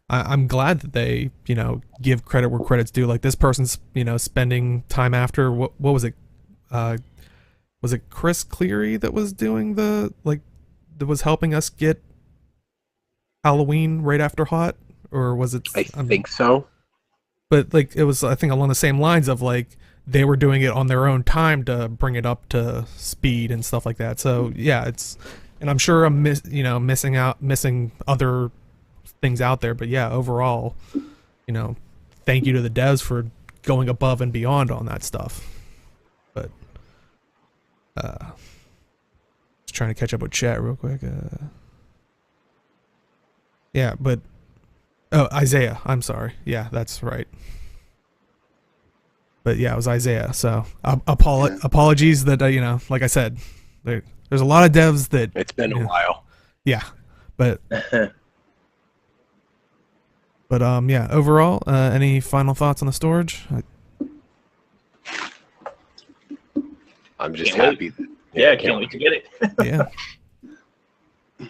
I'm glad that they, you know, give credit where credit's due. Like, this person's, you know, spending time after what was it? Was it Chris Cleary that was doing that was helping us get Halloween right after Hot, or was it? I think so. But like, it was, I think, along the same lines of like they were doing it on their own time to bring it up to speed and stuff like that. So yeah, and I'm sure I'm missing other things out there. But yeah, overall, you know, thank you to the devs for going above and beyond on that stuff. But just trying to catch up with chat real quick. Yeah, but Isaiah, I'm sorry. Yeah, that's right. But yeah, it was Isaiah. So apologies that you know, like I said, there's a lot of devs that It's been a while. Yeah, but yeah. Overall, any final thoughts on the storage? I'm just Can't happy. Yeah, can't wait to get it. Yeah.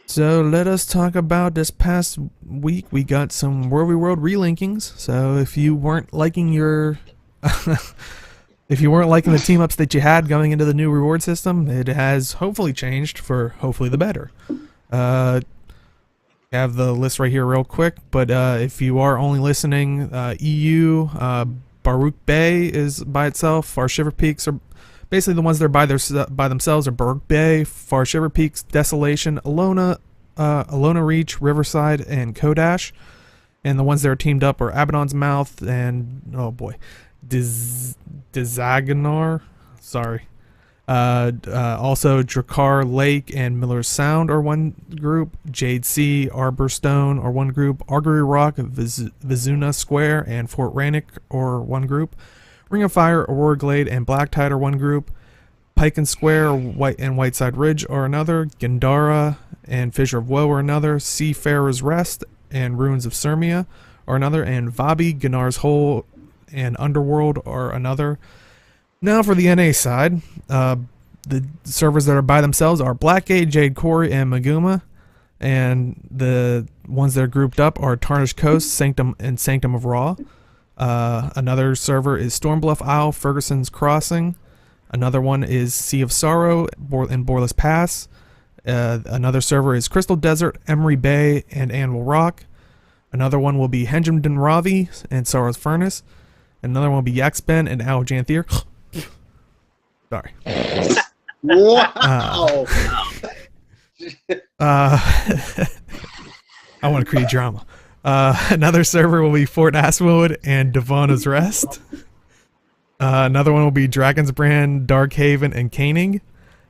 So let us talk about this past week. We got some WvW Re-Linkings. So if you weren't liking the team ups that you had going into the new reward system, it has hopefully changed for hopefully the better. I have the list right here real quick, but if you are only listening, EU, Baruch Bay is by itself. Far Shiver Peaks are basically the ones that are by themselves are Baruch Bay, Far Shiver Peaks, Desolation, Alona Reach, Riverside, and Kodash. And the ones that are teamed up are Abaddon's Mouth and, oh boy, Dizaganar. Sorry. Also, Drakkar Lake and Miller's Sound are one group. Jade Sea, Arborstone are one group. Augury Rock, Vizuna Square, and Fort Rannick are one group. Ring of Fire, Aurora Glade, and Black Tide are one group. Pike and Square, Whiteside Ridge are another. Gandara and Fissure of Woe are another. Seafarer's Rest and Ruins of Sirmia are another. And Vabi, Gunar's Hole, and Underworld are another. Now for the NA side, the servers that are by themselves are Blackgate, Jade Quarry, and Maguma. And the ones that are grouped up are Tarnished Coast, Sanctum, and Sanctum of Ra. Another server is Stormbluff Isle, Ferguson's Crossing. Another one is Sea of Sorrow and Boreless Pass. Another server is Crystal Desert, Emery Bay, and Anvil Rock. Another one will be Henjamden Ravi and Sorrow's Furnace. Another one will be Yaxben and Aljanthir. Sorry. Wow. I want to create drama. Another server will be Fort Aswood and Devana's Rest. Another one will be Dragon's Brand, Darkhaven, and Caning.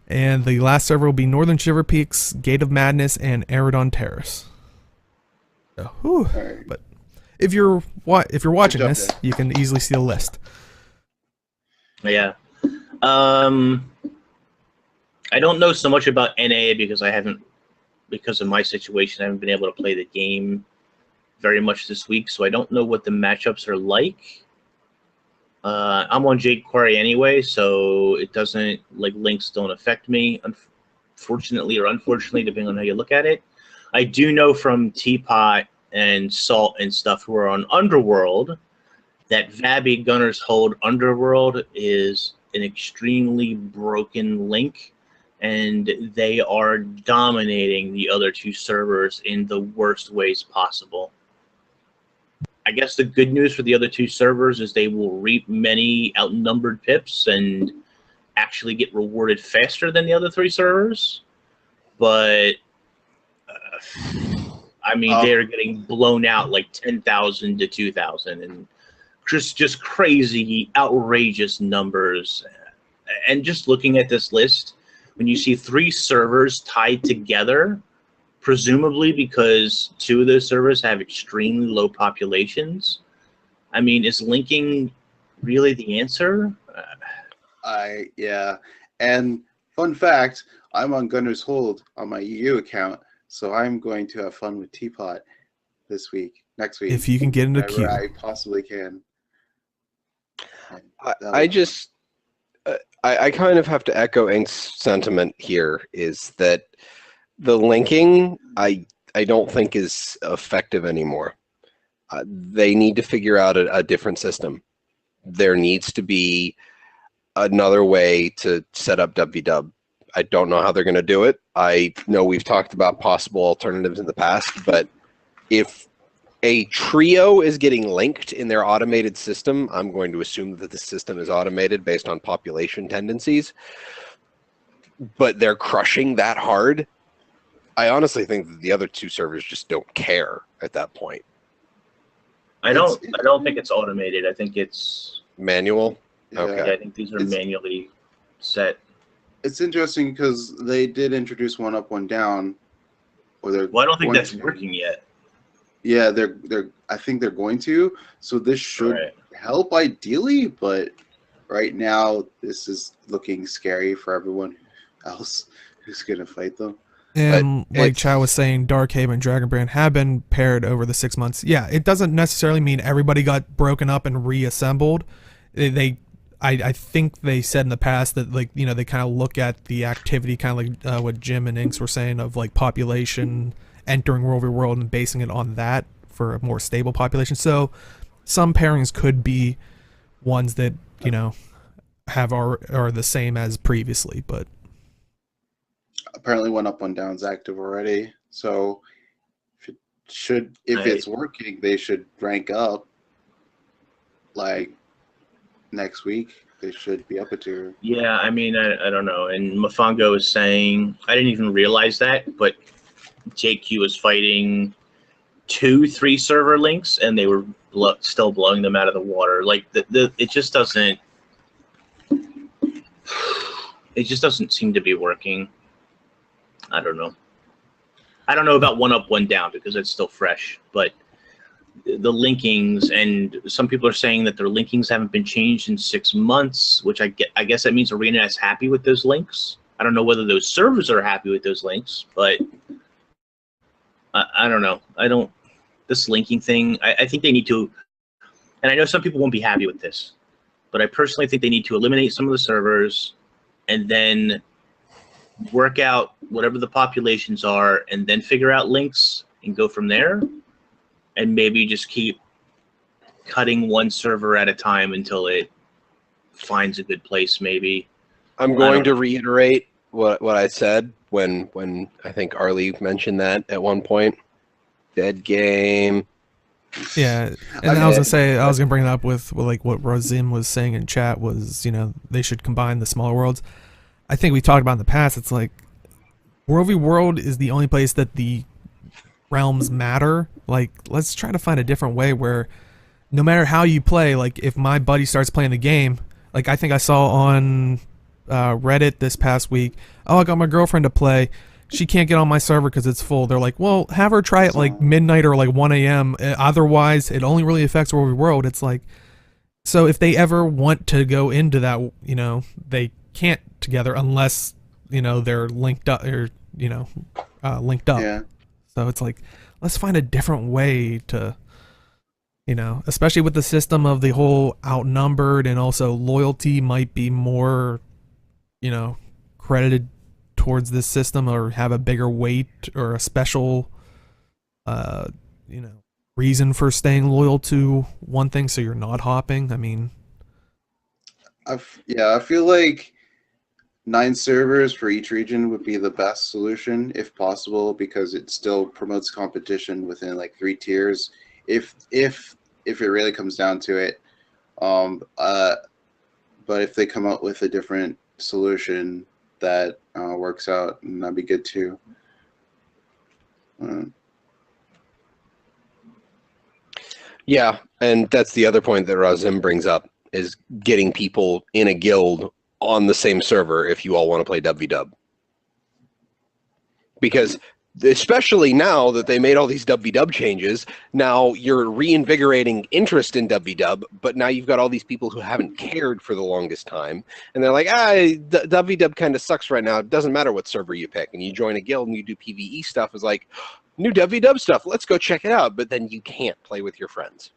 And the last server will be Northern Shiver Peaks, Gate of Madness, and Aridon Terrace. So, whew. Right. But if you're watching this, you can easily see the list. Yeah. I don't know so much about NA because because of my situation, I haven't been able to play the game very much this week, so I don't know what the matchups are like. I'm on Jade Quarry anyway, so it doesn't, links don't affect me, unfortunately or unfortunately, depending on how you look at it. I do know from Teapot and Salt and stuff who are on Underworld that Vabi Gunner's Hold Underworld is an extremely broken link, and they are dominating the other two servers in the worst ways possible. I guess the good news for the other two servers is they will reap many outnumbered pips and actually get rewarded faster than the other three servers. But, they're getting blown out like 10,000 to 2,000 and just crazy, outrageous numbers. And just looking at this list, when you see three servers tied together, presumably because two of those servers have extremely low populations, is linking really the answer? Yeah. And fun fact, I'm on Gunner's Hold on my EU account, so I'm going to have fun with Teapot next week. If you can get into queue. I possibly can. I kind of have to echo Ink's sentiment here, is that the linking, I don't think is effective anymore. They need to figure out a different system. There needs to be another way to set up WW. I don't know how they're going to do it. I know we've talked about possible alternatives in the past, but if a trio is getting linked in their automated system, I'm going to assume that the system is automated based on population tendencies, but they're crushing that hard. I honestly think that the other two servers just don't care at that point. I don't think it's automated. I think it's manual. Yeah. Okay. Yeah, I think these are manually set. It's interesting because they did introduce one up, one down. Well, I don't think that's working yet. Yeah, I think they're going to. So this should help ideally, but right now this is looking scary for everyone else who's gonna fight them. And like Chow was saying, Darkhaven and Dragonbrand have been paired over the 6 months. Yeah, it doesn't necessarily mean everybody got broken up and reassembled. I think they said in the past that they kind of look at the activity, kind of like what Jim and Inks were saying, of like population entering World v. World and basing it on that for a more stable population. So some pairings could be ones that are the same as previously, but apparently one up, one down is active already. So if it's working, they should rank up. Like next week, they should be up a tier. Yeah, I don't know. And Mofongo is saying, I didn't even realize that, but JQ was fighting 2-3 server links, and they were still blowing them out of the water. Like it just doesn't. it just doesn't seem to be working. I don't know. I don't know about one up, one down because it's still fresh, but the linkings, and some people are saying that their linkings haven't been changed in 6 months, which I guess that means Arena is happy with those links. I don't know whether those servers are happy with those links, but I don't know. This linking thing, I think they need to, and I know some people won't be happy with this, but I personally think they need to eliminate some of the servers and then work out whatever the populations are and then figure out links and go from there, and maybe just keep cutting one server at a time until it finds a good place, maybe. I'm going to reiterate what I said when I think Arlie mentioned that at one point. Dead game. Yeah, and I was gonna bring it up with like what Rozim was saying in chat was, they should combine the smaller worlds. I think we talked about in the past. It's like WvW World is the only place that the realms matter. Like, let's try to find a different way where no matter how you play, like if my buddy starts playing the game, like I think I saw on Reddit this past week, oh, I got my girlfriend to play. She can't get on my server because it's full. They're like, well, have her try it like midnight or like 1 a.m. Otherwise, it only really affects WvW World. It's like, so if they ever want to go into that, they can't together unless, they're linked up or, linked up. Yeah. So it's like, let's find a different way to, especially with the system of the whole outnumbered, and also loyalty might be more, credited towards this system or have a bigger weight or a special, reason for staying loyal to one thing so you're not hopping. I mean, I feel like 9 servers for each region would be the best solution if possible, because it still promotes competition within like 3 tiers. If it really comes down to it, but if they come up with a different solution that works out, and that'd be good too. Yeah, and that's the other point that Razim brings up, is getting people in a guild on the same server if you all want to play WvW. Because especially now that they made all these WvW changes, now you're reinvigorating interest in WvW, but now you've got all these people who haven't cared for the longest time, and they're like, WvW kind of sucks right now. It doesn't matter what server you pick, and you join a guild and you do PvE stuff. It's like, new WvW stuff, let's go check it out, but then you can't play with your friends.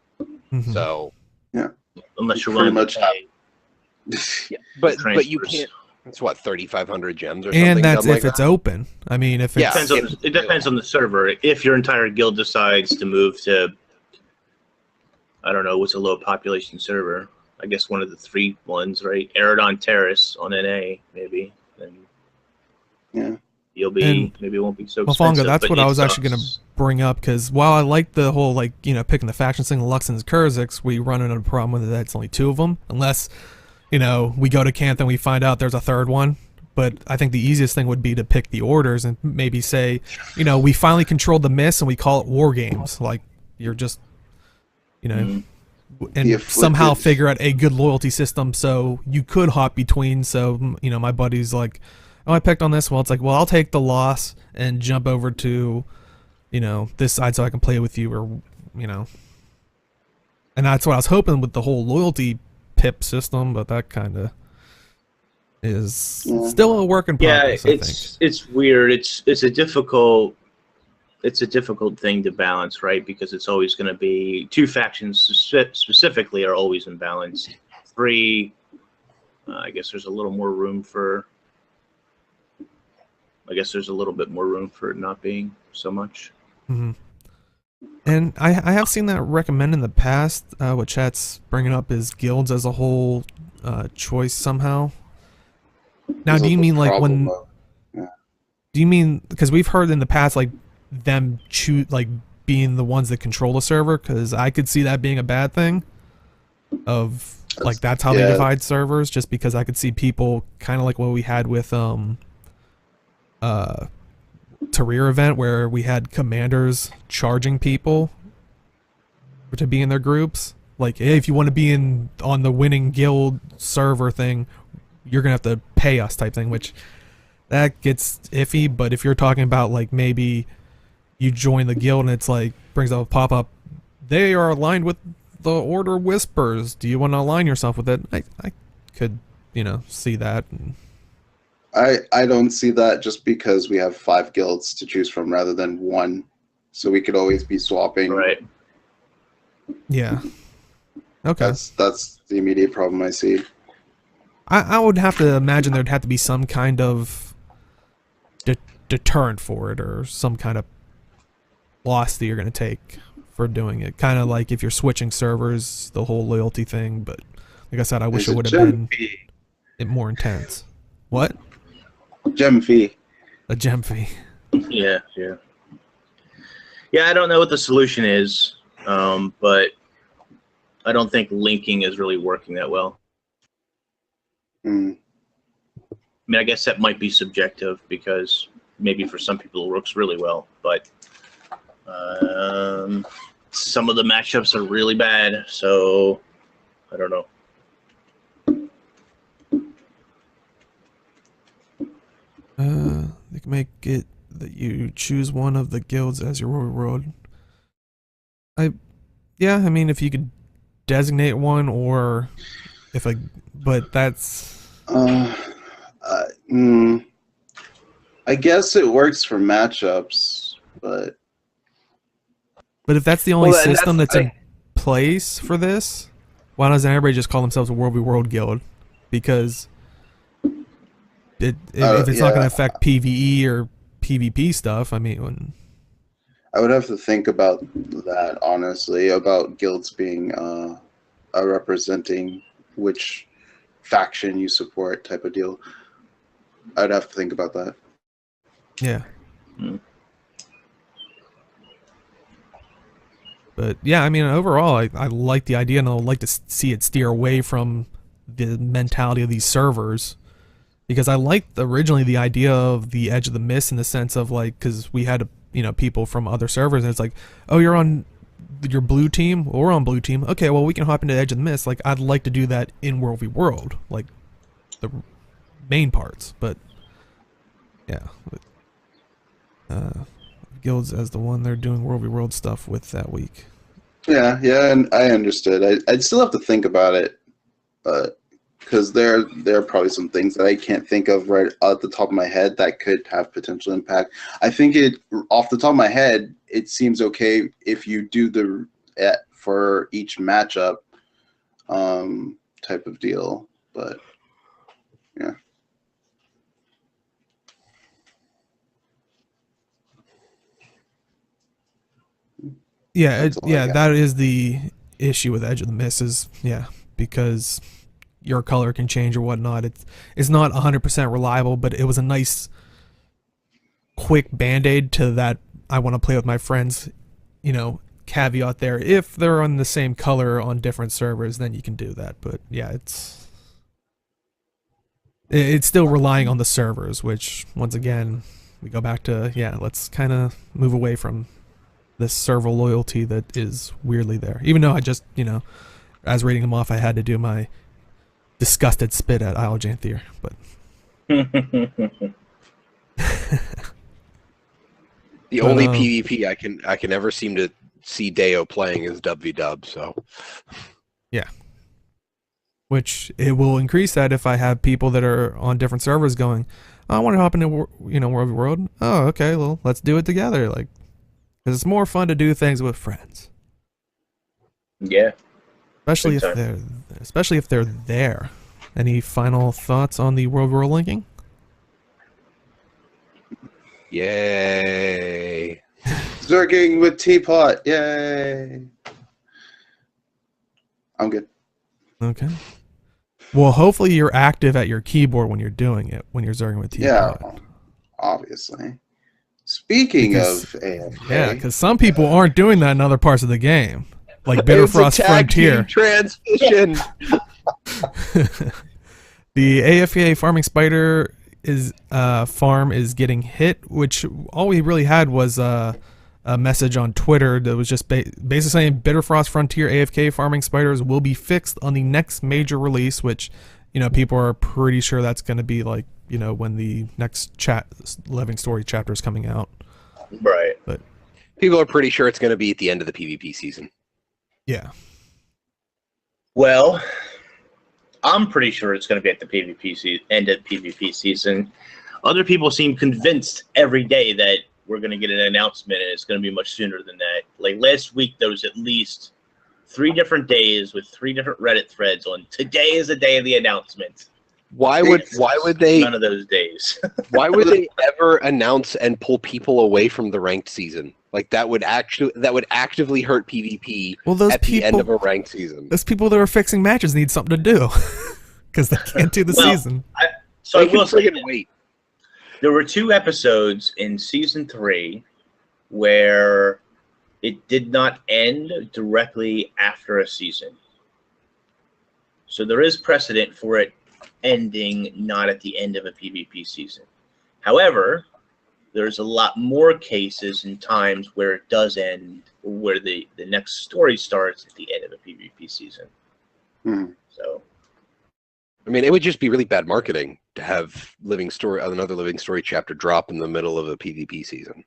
Mm-hmm. So yeah, unless you're willing to pay. Yeah, but you can't. It's what, 3,500 gems or something. And that's if like it's open. I mean, if it's it depends on the server. If your entire guild decides to move to, I don't know, what's a low population server? I guess one of the 3 ones, right? Eridon Terrace on NA, maybe. Then yeah, you'll be, maybe it won't be so expensive. Well, Fonga, that's what I was actually going to bring up, because while I like the whole, like, picking the faction thing, Lux and Kurzix, we run into a problem with it that it's only 2 of them, unless, we go to Canth and we find out there's a 3rd one. But I think the easiest thing would be to pick the orders and maybe say, we finally controlled the miss and we call it War Games. Like, you're just, and somehow figure out a good loyalty system so you could hop between. So, my buddy's like, oh, I picked on this. Well, it's like, well, I'll take the loss and jump over to, this side so I can play with you, or, and that's what I was hoping with the whole loyalty pip system, but that kind of is still a work in progress. Yeah, it's weird. It's a difficult thing to balance, right? Because it's always going to be 2 factions specifically are always imbalanced. 3, I guess there's a little more room for. I guess there's a little bit more room for it not being so much. Mm-hmm. And I have seen that recommended in the past. What chat's bringing up is guilds as a whole choice somehow. Now, do you mean like when? Yeah. Do you mean, because we've heard in the past like them choose, like being the ones that control the server? Because I could see that being a bad thing. That's how they divide servers. Just because I could see people kind of like what we had with Terrir event, where we had commanders charging people to be in their groups. Like, hey, if you want to be on the winning guild server thing, you're gonna have to pay us type thing, which that gets iffy. But if you're talking about like maybe you join the guild and it's like brings up a pop up, they are aligned with the Order Whispers. Do you want to align yourself with it? I could, see that. I don't see that just because we have 5 guilds to choose from rather than 1, so we could always be swapping. Right. Yeah. Okay. That's the immediate problem I see. I would have to imagine there'd have to be some kind of deterrent for it, or some kind of loss that you're going to take for doing it. Kind of like if you're switching servers, the whole loyalty thing. But like I said, I wish it would have been more intense. What? Gem fee. A gem fee. Yeah. I don't know what the solution is, but I don't think linking is really working that well. I mean, I guess that might be subjective because maybe for some people it works really well, but some of the matchups are really bad, so I don't know. They can make it that you choose one of the guilds as your reward. I mean, if you could designate one, or if but that's. I guess it works for matchups, but if that's the only system that's in place for this, why doesn't everybody just call themselves a World guild? Because if it's not going to affect PvE or PvP stuff, I mean, I would have to think about that, honestly, about guilds being representing which faction you support type of deal. I'd have to think about that. Yeah. But yeah, I mean, overall, I like the idea, and I'd like to see it steer away from the mentality of these servers, because I liked originally the idea of the Edge of the Mist in the sense of like, because we had people from other servers, and it's like, oh, you're on your blue team, well, we're on blue team. Okay, well, we can hop into Edge of the Mist. Like, I'd like to do that in World v World, like the main parts. But yeah, guilds as the one they're doing World v World stuff with that week. Yeah, and I understood. I'd still have to think about it, because there are probably some things that I can't think of right at the top of my head that could have potential impact. I think off the top of my head, it seems okay if you do for each matchup type of deal, but yeah. Yeah, that is the issue with Edge of the Mist is, because your color can change or whatnot. It's not 100% reliable, but it was a nice, quick band-aid to that I want to play with my friends, caveat there. If they're on the same color on different servers, then you can do that. But yeah, it's still relying on the servers, which, once again, we go back to, let's kind of move away from this server loyalty that is weirdly there. Even though I just, as reading them off, I had to do my disgusted spit at Aljanthir, but the only PvP I can ever seem to see Deo playing is WvW, so yeah. Which it will increase that if I have people that are on different servers going, oh, I want to hop into World v World. Oh, okay, well, let's do it together. Like, because it's more fun to do things with friends. Yeah. Especially if they're there. Any final thoughts on the World Re-Linking? Yay. Zerging with Teapot, yay. I'm good. Okay. Well, hopefully you're active at your keyboard when you're doing it, when you're zerging with Teapot. Yeah, obviously. Speaking of AFK. Yeah, because some people aren't doing that in other parts of the game. Like Bitterfrost Frontier. Transmission. The AFK farming spider farm is getting hit, which all we really had was a message on Twitter that was just basically saying Bitterfrost Frontier AFK farming spiders will be fixed on the next major release, which people are pretty sure that's going to be like, when the next Living Story chapter is coming out. Right. But people are pretty sure it's going to be at the end of the PvP season. Yeah. Well, I'm pretty sure it's going to be at the end of PvP season. Other people seem convinced every day that we're going to get an announcement, and it's going to be much sooner than that. Like last week, there was at least 3 different days with 3 different Reddit threads on today is the day of the announcement. Why would they? None of those days. Why would they ever announce and pull people away from the ranked season? Like that would actively hurt PvP at the end of a ranked season. Those people that are fixing matches need something to do because they can't do the season. So I will say wait. There were 2 episodes in season 3 where it did not end directly after a season. So there is precedent for it ending not at the end of a PvP season. However, there's a lot more cases and times where it does end, where the next story starts at the end of a PvP season. So, I mean, it would just be really bad marketing to have another Living Story chapter drop in the middle of a PvP season.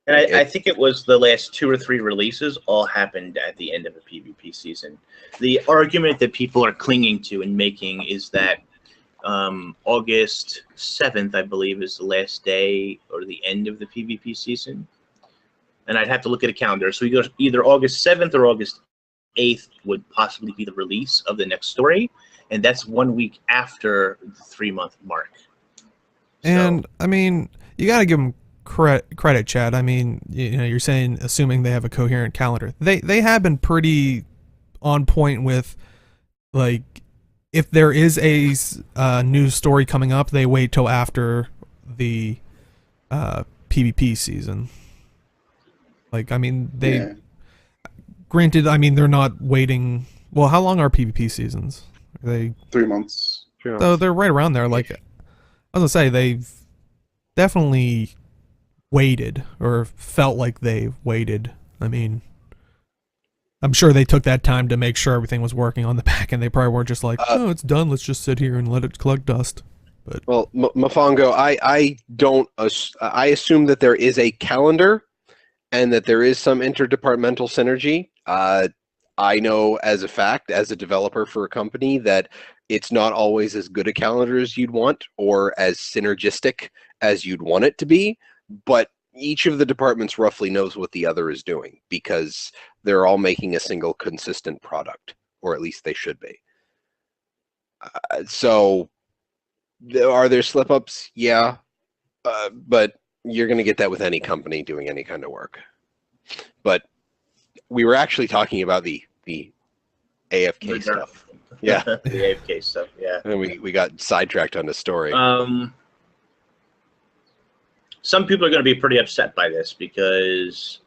And I think it was the last 2 or 3 releases all happened at the end of a PvP season. The argument that people are clinging to and making is that August 7th, I believe, is the last day or the end of the PvP season. And I'd have to look at a calendar. So either August 7th or August 8th would possibly be the release of the next story. And that's 1 week after the 3-month mark. And, I mean, you got to give them credit, Chad. I mean, you're saying, assuming they have a coherent calendar. They have been pretty on point with, like, if there is a new story coming up, they wait till after the PvP season. Like, I mean, granted, I mean, they're not waiting. Well, how long are PvP seasons? Are they 3 months. So they're right around there. Like, I was gonna say, they've definitely waited, or felt like they waited. I mean, I'm sure they took that time to make sure everything was working on the back end. They probably weren't just like, oh, it's done, let's just sit here and let it collect dust. But well, Mafongo, I assume that there is a calendar and that there is some interdepartmental synergy. I know as a fact, as a developer for a company, that it's not always as good a calendar as you'd want or as synergistic as you'd want it to be, but each of the departments roughly knows what the other is doing because they're all making a single consistent product, or at least they should be. So are there slip-ups? Yeah, but you're going to get that with any company doing any kind of work. But we were actually talking about the AFK stuff. Yeah. The AFK stuff, yeah. And we got sidetracked on the story. Some people are going to be pretty upset by this because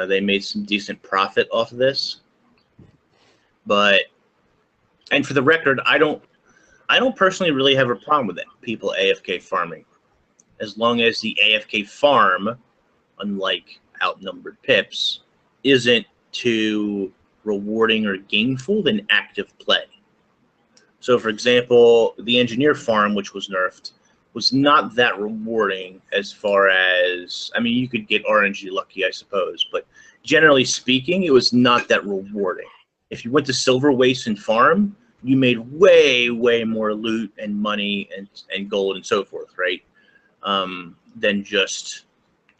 they made some decent profit off of this. And for the record, I don't personally really have a problem with it, people AFK farming. As long as the AFK farm, unlike outnumbered pips, isn't too rewarding or gainful than active play. So, for example, the engineer farm, which was nerfed, was not that rewarding as far as, I mean, you could get RNG lucky, I suppose, but generally speaking, it was not that rewarding. If you went to Silver Waste and farm, you made way, way more loot and money and gold and so forth, right? Than just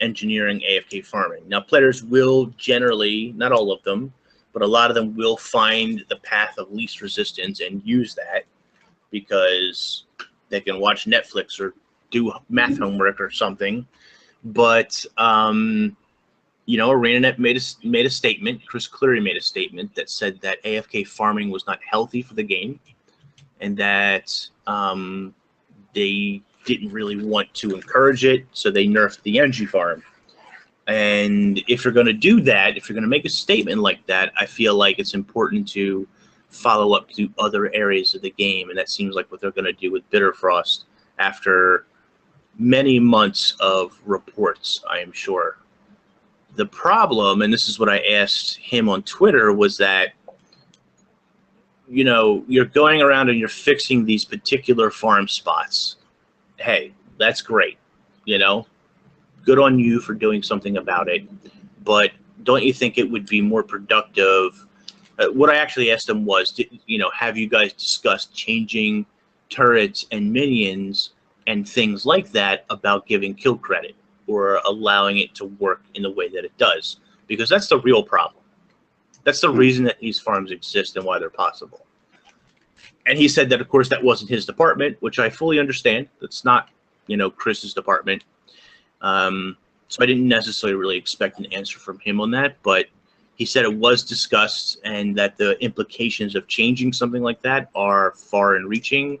engineering AFK farming. Now, players will generally, not all of them, but a lot of them will find the path of least resistance and use that because they can watch Netflix or do math homework or something. But, ArenaNet made a statement, Chris Cleary made a statement that said that AFK farming was not healthy for the game and that they didn't really want to encourage it, so they nerfed the energy farm. And if you're going to do that, if you're going to make a statement like that, I feel like it's important to follow up to other areas of the game, and that seems like what they're going to do with Bitterfrost after many months of reports, I am sure. The problem, and this is what I asked him on Twitter, was that you know, you're going around and you're fixing these particular farm spots. Hey, that's great. You know, good on you for doing something about it. But don't you think it would be more productive? What I actually asked them was, you know, have you guys discussed changing turrets and minions and things like that about giving kill credit or allowing it to work in the way that it does? Because that's the real problem. That's the reason that these farms exist and why they're possible. And he said that, of course, that wasn't his department, which I fully understand. That's not, you know, Chris's department. So I didn't necessarily really expect an answer from him on that, but he said it was discussed and that the implications of changing something like that are far and reaching.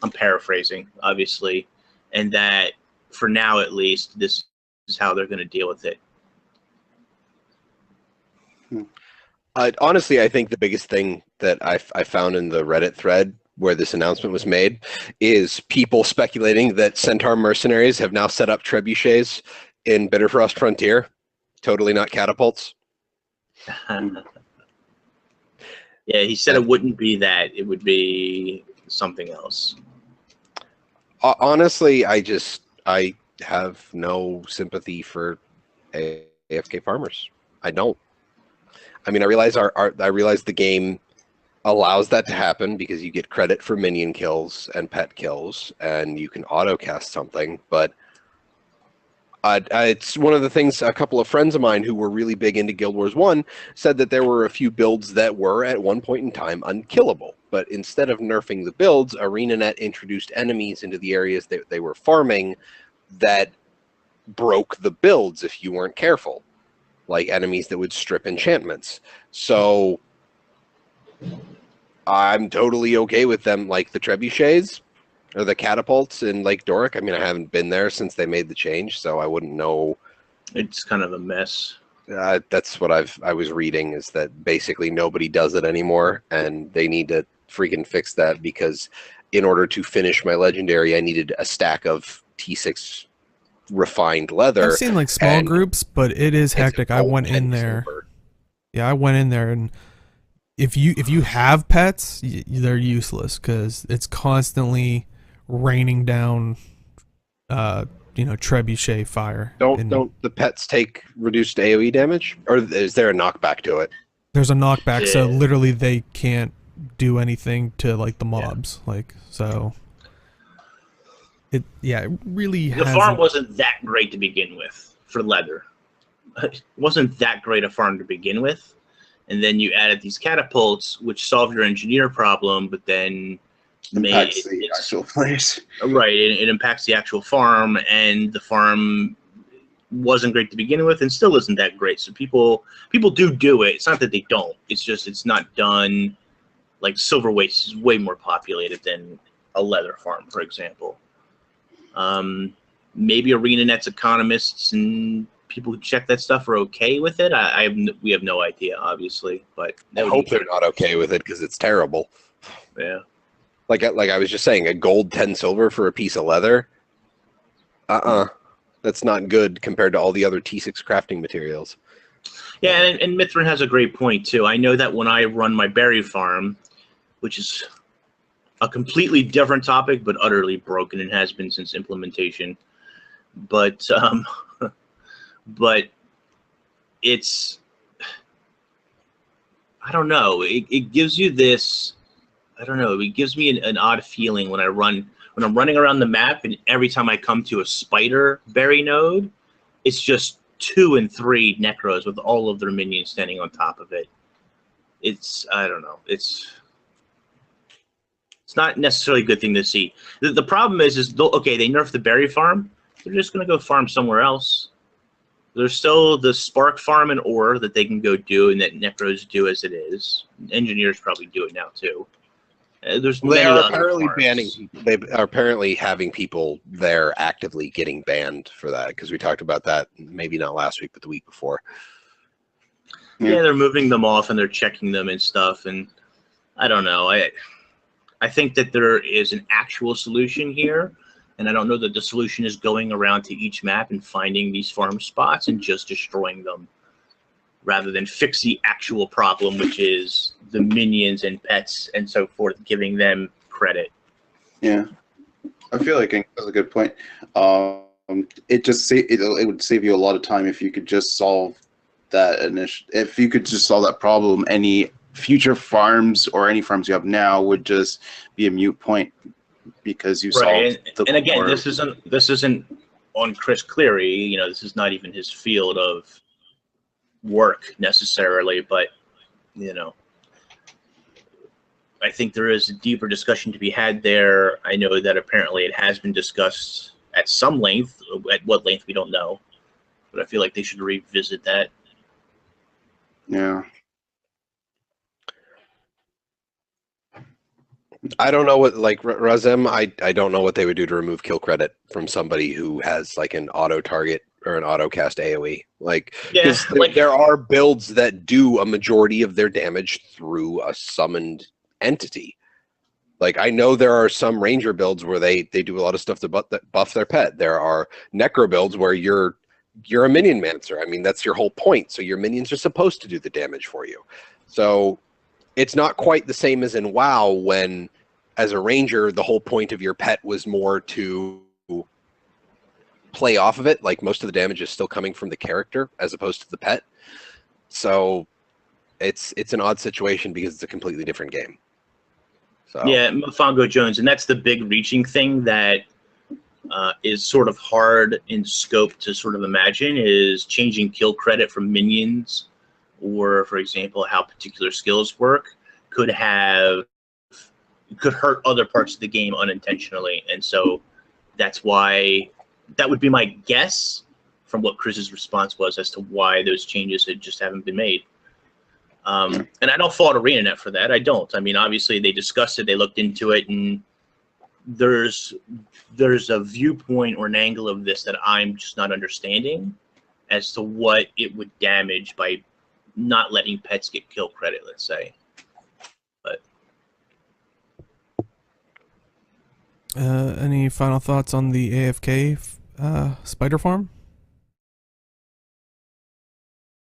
I'm paraphrasing, obviously, and that for now, at least, this is how they're going to deal with it. Honestly, I think the biggest thing that I found in the Reddit thread where this announcement was made is people speculating that Centaur mercenaries have now set up trebuchets in Bitterfrost Frontier, totally not catapults. Yeah, he said it wouldn't be that. It would be something else. Honestly, I have no sympathy for AFK Farmers. I don't. I mean, I realize I realize the game allows that to happen because you get credit for minion kills and pet kills, and you can auto cast something. But it's one of the things. A couple of friends of mine who were really big into Guild Wars 1 said that there were a few builds that were at one point in time unkillable. But instead of nerfing the builds, ArenaNet introduced enemies into the areas that they were farming that broke the builds if you weren't careful. Like enemies that would strip enchantments. So I'm totally okay with them, like the trebuchets or the catapults in Lake Doric. I mean, I haven't been there since they made the change, so I wouldn't know. It's kind of a mess. That's what I was reading, is that basically nobody does it anymore, and they need to freaking fix that, because in order to finish my legendary, I needed a stack of T6 refined leather. I've seen like small groups, but it is hectic. I went in there. Silver. Yeah, I went in there, and if you have pets, they're useless because it's constantly raining down, trebuchet fire. Don't the pets take reduced AOE damage, or is there a knockback to it? There's a knockback, so Yeah. literally they can't do anything to like the mobs, like so. It really. The farm wasn't that great to begin with for leather. It wasn't that great a farm to begin with, and then you added these catapults, which solved your engineer problem, but then Impacts the actual players. Right, it impacts the actual farm, and the farm wasn't great to begin with, and still isn't that great. So people do it. It's not that they don't. It's just it's not done. Like Silver Waste is way more populated than a leather farm, for example. Maybe ArenaNet's economists and people who check that stuff are okay with it. We have no idea, obviously, but I hope they're not okay with it, because it's terrible. Yeah. Like I was just saying, a gold 10 silver for a piece of leather. That's not good compared to all the other T6 crafting materials. Yeah, and Mithrin has a great point too. I know that when I run my berry farm, which is a completely different topic, but utterly broken and has been since implementation. But but it's, I don't know. It gives you this, I don't know. It gives me an odd feeling when I'm running around the map, and every time I come to a spider berry node, it's just 2 and 3 necros with all of their minions standing on top of it. It's, I don't know. It's not necessarily a good thing to see. The problem is okay, they nerfed the berry farm. They're just going to go farm somewhere else. There's still the spark farm and ore that they can go do, and that necros do as it is. Engineers probably do it now too. There's They many are other apparently farms. banning people. They are apparently having people there actively getting banned for that, because we talked about that maybe not last week, but the week before. Yeah, they're moving them off and they're checking them and stuff. And I don't know. I think that there is an actual solution here, and I don't know that the solution is going around to each map and finding these farm spots and just destroying them. rather than fix the actual problem, which is the minions and pets and so forth, giving them credit. Yeah, I feel like that's a good point. It would save you a lot of time if you could just solve that if you could just solve that problem. Any future farms or any farms you have now would just be a moot point because you Right. solved And again, this isn't on Chris Cleary. You know, this is not even his field of work necessarily, but you know, I think there is a deeper discussion to be had there. I know that apparently it has been discussed at some length. At what length, we don't know. But I feel like they should revisit that. Yeah. I don't know what, like, Razem, I don't know what they would do to remove kill credit from somebody who has, like, an auto-target or an auto-cast AoE. Like, Yeah, because there are builds that do a majority of their damage through a summoned entity. Like, I know there are some ranger builds where they do a lot of stuff to buff their pet. There are necro builds where you're a minion mancer. I mean, that's your whole point. So your minions are supposed to do the damage for you. So it's not quite the same as in WoW when, as a ranger, the whole point of your pet was more to play off of it. Like, most of the damage is still coming from the character as opposed to the pet. So it's an odd situation because it's a completely different game. So. Yeah, Mofongo Jones, and that's the big reaching thing that is sort of hard in scope to sort of imagine, is changing kill credit from minions, or, for example, how particular skills work could hurt other parts of the game unintentionally. And so that's why, that would be my guess from what Chris's response was as to why those changes just haven't been made. And I don't fault ArenaNet for that. I don't. I mean, obviously they discussed it, they looked into it, and there's a viewpoint or an angle of this that I'm just not understanding as to what it would damage by not letting pets get kill credit, let's say. But any final thoughts on the AFK spider farm?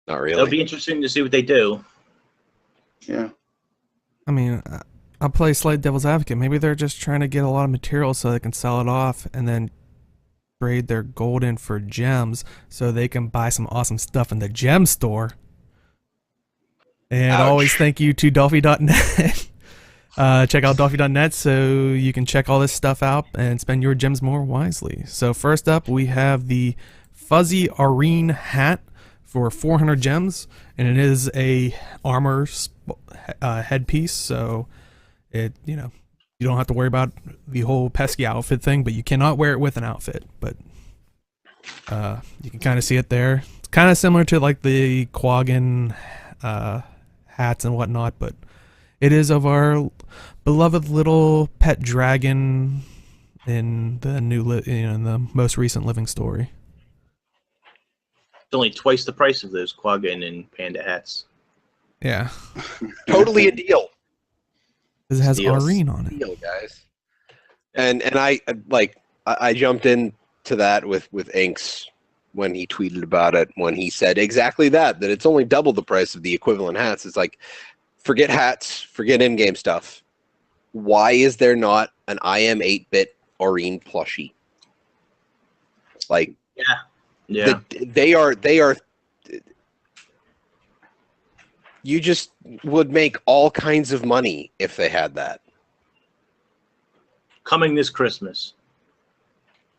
Not really. it'll be interesting to see what they do. Yeah. I mean, I'll play slight devil's advocate. Maybe they're just trying to get a lot of material so they can sell it off and then trade their gold in for gems so they can buy some awesome stuff in the Gemstore. And Ouch. always thank you to Dolphy.net. Check out Dolphy.net so you can check all this stuff out and spend your gems more wisely. So first up, we have the Fuzzy Arene hat for 400 gems, and it is a armor headpiece, so you don't have to worry about the whole pesky outfit thing, but you cannot wear it with an outfit. But you can kind of see it there. It's kind of similar to like the Quaggan hats and whatnot, but it is of our beloved little pet dragon in the in the most recent living story. It's only twice the price of those Quaggan and Panda hats. Yeah, Totally a deal. because it has Steals. Arene on it. Deal, guys. And I jumped into that with Inks when he tweeted about it, when he said exactly that it's only double the price of the equivalent hats. It's like, forget hats, forget in-game stuff. Why is there not an IM 8-bit Arene plushie? Like, Yeah. they are. You just would make all kinds of money if they had that. Coming this Christmas.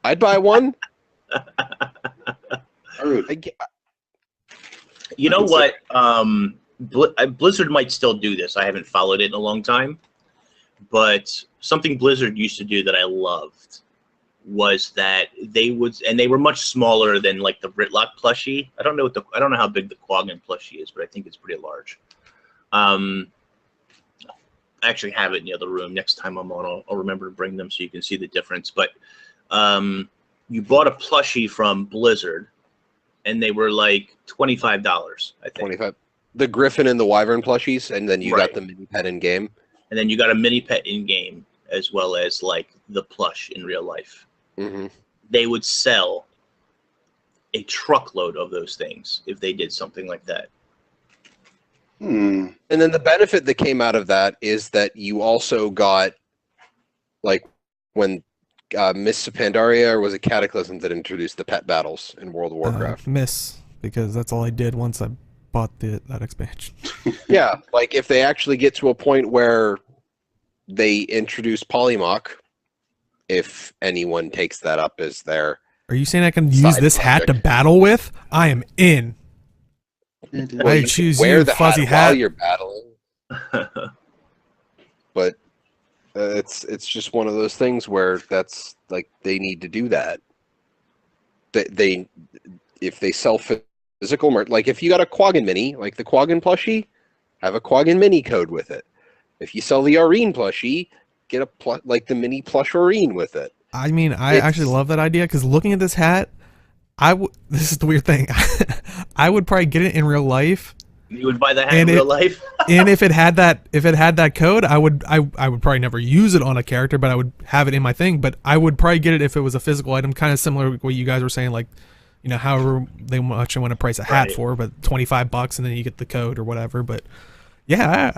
I'd buy one. You know what? Blizzard might still do this. I haven't followed it in a long time, but something Blizzard used to do that I loved was that they would, and they were much smaller than like the Britlock plushie. I don't know how big the Quaggan plushie is, but I think it's pretty large. I actually have it in the other room. Next time I'm on, I'll remember to bring them so you can see the difference. But you bought a plushie from Blizzard, and they were like $25, I think. 25. The Griffin and the Wyvern plushies, and then you Right. got the mini pet in game. And then you got a mini pet in game, as well as like the plush in real life. Mm-hmm. They would sell a truckload of those things if they did something like that. Hmm. And then the benefit that came out of that is that you also got, like, when Mists of Pandaria, or was it Cataclysm that introduced the pet battles in World of Warcraft? Miss, because that's all I did once I bought that expansion. Yeah, like if they actually get to a point where they introduce Polymorph, if anyone takes that up as their Are you saying I can use side this hat to project. battle with? I am in. Well, I you can choose wear you, the fuzzy hat while hat. you're battling, but it's just one of those things where that's like they need to do that. They if they sell physical merch, like if you got a Quaggan mini, like the Quaggan plushie, have a Quaggan mini code with it. If you sell the Aurene plushie, get a like the mini plush Aurene with it. I mean, I actually love that idea because looking at this hat, this is the weird thing. I would probably get it in real life. You would buy the hat in real life? And if it had that code, I would probably never use it on a character, but I would have it in my thing. But I would probably get it if it was a physical item, kind of similar to what you guys were saying, like, you know, however they much want to price a hat for, but $25 and then you get the code or whatever. But yeah,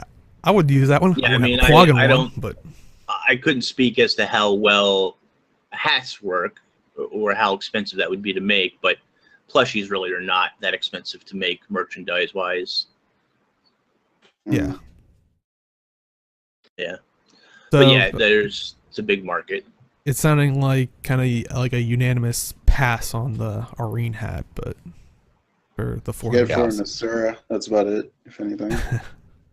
I would use that one. Yeah, I mean, I couldn't speak as to how well hats work or how expensive that would be to make, but plushies really are not that expensive to make merchandise wise. Yeah. Yeah. So, but yeah, it's a big market. It's sounding like kind of like a unanimous pass on the Aurene hat, but for the 400. Yeah, for an Asura, that's about it, if anything.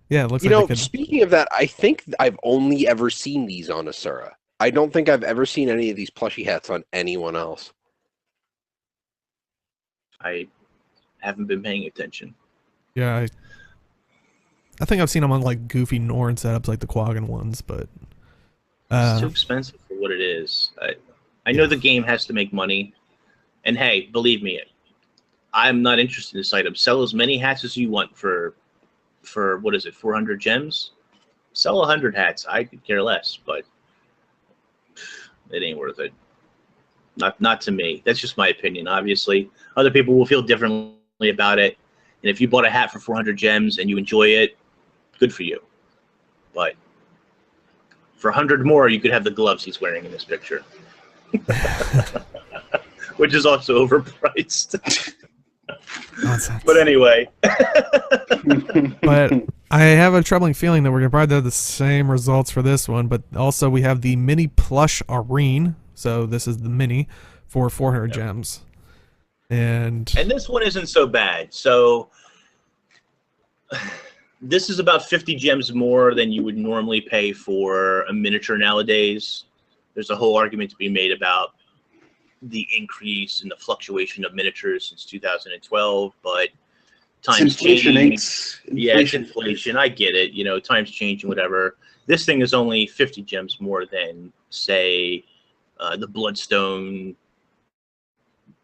Yeah, it looks like speaking of that, I think I've only ever seen these on Asura. I don't think I've ever seen any of these plushie hats on anyone else. I haven't been paying attention. Yeah, I think I've seen them on like goofy Norn setups, like the Quaggan ones, but it's too expensive for what it is. I know the game has to make money, and hey, believe me, I'm not interested in this item. Sell as many hats as you want for what is it, 400 gems? Sell 100 hats. I could care less, but it ain't worth it. Not to me. That's just my opinion. Obviously, other people will feel differently about it. And if you bought a hat for 400 gems and you enjoy it, good for you. But for 100 more, you could have the gloves he's wearing in this picture, which is also overpriced. Nonsense. But anyway. But I have a troubling feeling that we're going to probably have the same results for this one, but also we have the mini plush Aurene. So this is the mini for 400 gems. And this one isn't so bad. So this is about 50 gems more than you would normally pay for a miniature nowadays. There's a whole argument to be made about the increase in the fluctuation of miniatures since 2012, but times changing. Yeah, it's inflation. I get it. You know, times changing, whatever. This thing is only 50 gems more than, say, the Bloodstone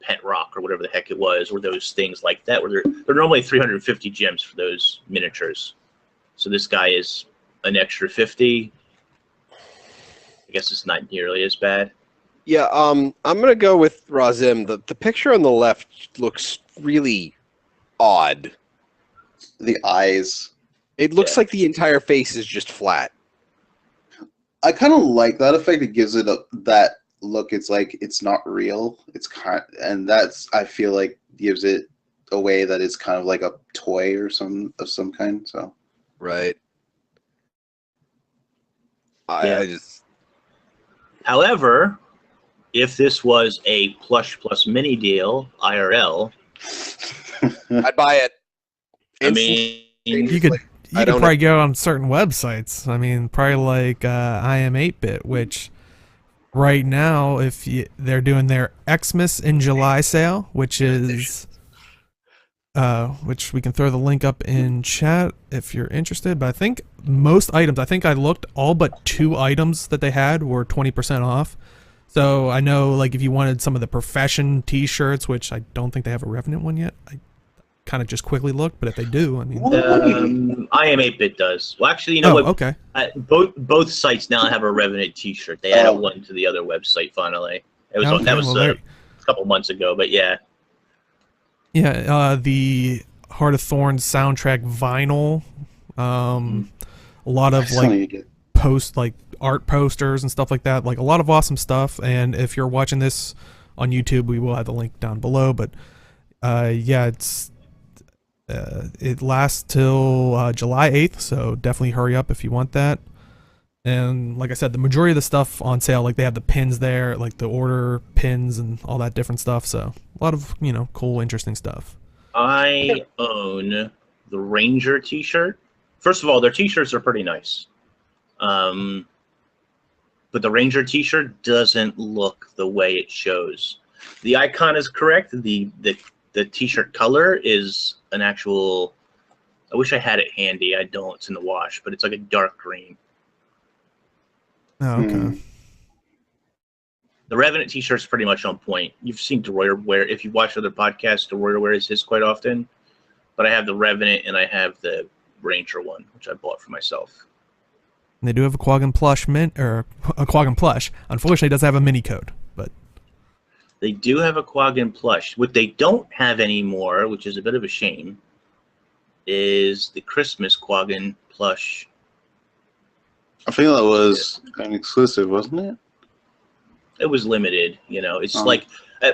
Pet Rock or whatever the heck it was, or those things like that, where they're normally 350 gems for those miniatures. So this guy is an extra 50. I guess it's not nearly as bad. Yeah, I'm gonna go with Razim. The picture on the left looks really odd. The eyes. It looks like the entire face is just flat. I kind of like that effect. It gives it that look. It's like it's not real. It's and that's, I feel like, gives it a way that it's kind of like a toy or some kind. So right. I just. However, if this was a plush plus mini deal IRL, I'd buy it. I mean, you could probably go on certain websites. I mean, probably like I Am 8-Bit, which right now, they're doing their Xmas in July sale, which is which we can throw the link up in chat if you're interested. But I think most items, I think I looked, all but 2 items that they had were 20% off. So I know, like, if you wanted some of the Profession t-shirts, which I don't think they have a Revenant one yet. I kind of just quickly looked, but if they do, I mean, I Am 8-Bit does. Well, actually, you know what? Okay. Both sites now have a Revenant t-shirt. They added one to the other website finally. It was that was a couple months ago, but yeah. Yeah, the Heart of Thorns soundtrack vinyl. A lot I of still like need to get. like art posters and stuff like that. Like a lot of awesome stuff. And if you're watching this on YouTube, we will have the link down below. But yeah, it lasts till July 8th, so definitely hurry up if you want that. And like I said, the majority of the stuff on sale, like they have the pins there, like the order pins and all that different stuff. So a lot of, cool, interesting stuff. I own the Ranger t-shirt. First of all, their t-shirts are pretty nice. But the Ranger t-shirt doesn't look the way it shows. The icon is correct. The t-shirt color is an actual, I wish I had it handy. I don't. It's in the wash, but it's like a dark green. Oh, okay. The Revenant t-shirt's pretty much on point. You've seen DeRoyer wear, if you watch other podcasts, DeRoyer wears his quite often. But I have the Revenant and I have the Ranger one, which I bought for myself. And they do have a Quaggan plush a Quaggan plush. Unfortunately, it doesn't have a mini code, but they do have a Quaggan plush. What they don't have anymore, which is a bit of a shame, is the Christmas Quaggan plush. I think that was an exclusive, wasn't it? It was limited, It's like,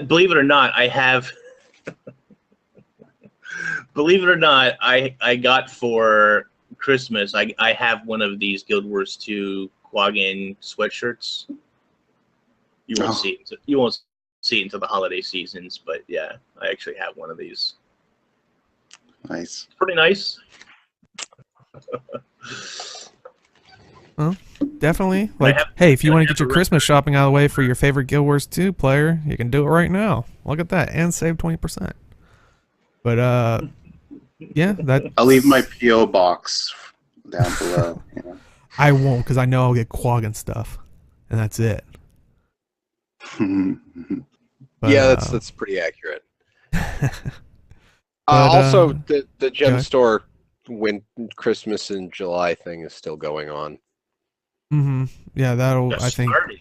believe it or not, I have. Believe it or not, I got for Christmas. I have one of these Guild Wars 2 Quaggan sweatshirts. You won't see it. You won't see it until the holiday seasons, but yeah, I actually have one of these. Nice. Pretty nice. well, definitely. Like, hey, if you want to get your Christmas shopping out of the way for your favorite Guild Wars 2 player, you can do it right now. Look at that, and save 20%. But yeah, that. I'll leave my PO box down below. I won't, because I know I'll get Quaggan stuff, and that's it. But, yeah, that's pretty accurate. Also, the Gemstore Christmas in July thing is still going on. Yeah, that'll. Just I think. Started.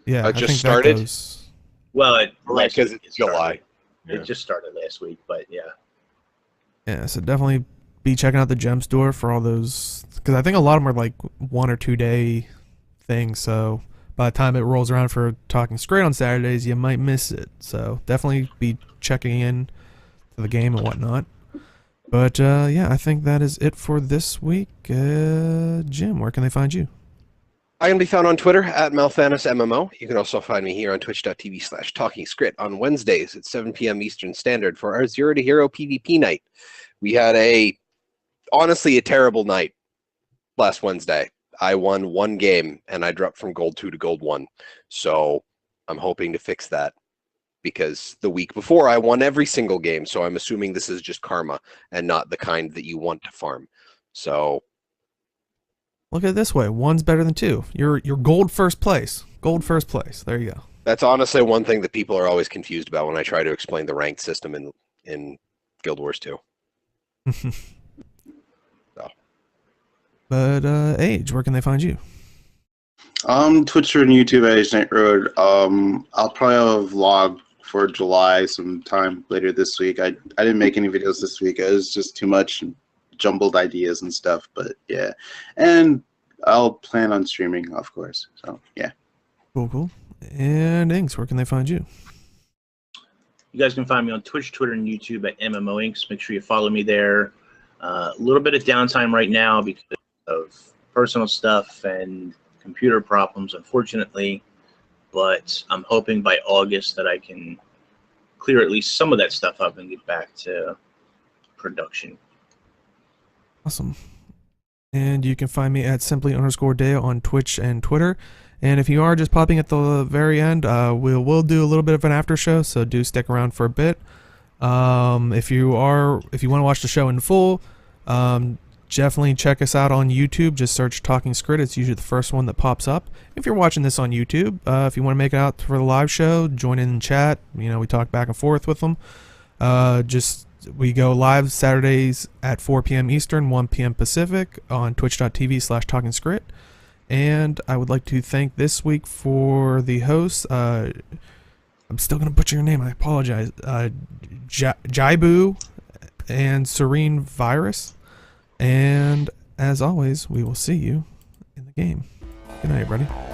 Yeah, It just I think started? That goes, Well, Because it's July. It just started last week, but yeah. yeah, so definitely be checking out the Gemstore for all those, because I think a lot of them are like 1 or 2 day things. So by the time it rolls around for Talking Skritt on Saturdays, you might miss it. So definitely be checking in to the game and whatnot. But yeah, I think that is it for this week. Jim, where can they find you? I can be found on Twitter at MalthanusMMO. You can also find me here on twitch.tv/TalkingSkrit on Wednesdays at 7 p.m. Eastern Standard for our Zero to Hero PvP night. We had honestly a terrible night last Wednesday. I won one game and I dropped from Gold 2 to Gold 1. So I'm hoping to fix that, because the week before I won every single game. So I'm assuming this is just karma and not the kind that you want to farm. So look at it this way: 1's better than 2. You're gold first place. Gold first place. There you go. that's honestly one thing that people are always confused about when I try to explain the ranked system in Guild Wars 2. So. But Age, where can they find you? Twitch and YouTube at Age Night Road. I'll probably have a vlog for July sometime later this week. I didn't make any videos this week. It was just too much jumbled ideas and stuff. But yeah, and I'll plan on streaming, of course. So yeah. Cool. And Inks, where can they find you? You guys can find me on Twitch, Twitter, and YouTube at MMO Inks. Make sure you follow me there. A little bit of downtime right now because of personal stuff and computer problems, unfortunately. But I'm hoping by August that I can clear at least some of that stuff up and get back to production. Awesome. And you can find me at simply_Dale on Twitch and Twitter. And if you are just popping at the very end, we'll do a little bit of an after show, so do stick around for a bit. If you want to watch the show in full, definitely check us out on YouTube. Just search Talking Skritt. It's usually the first one that pops up. If you're watching this on YouTube, if you want to make it out for the live show, join in chat. We talk back and forth with them. We go live Saturdays at 4 p.m. Eastern, 1 p.m. Pacific on twitch.tv/TalkingSkrit. And I would like to thank this week for the hosts. I'm still going to butcher your name. I apologize. Jaibu and Serene Virus. And as always, we will see you in the game. Good night, everybody.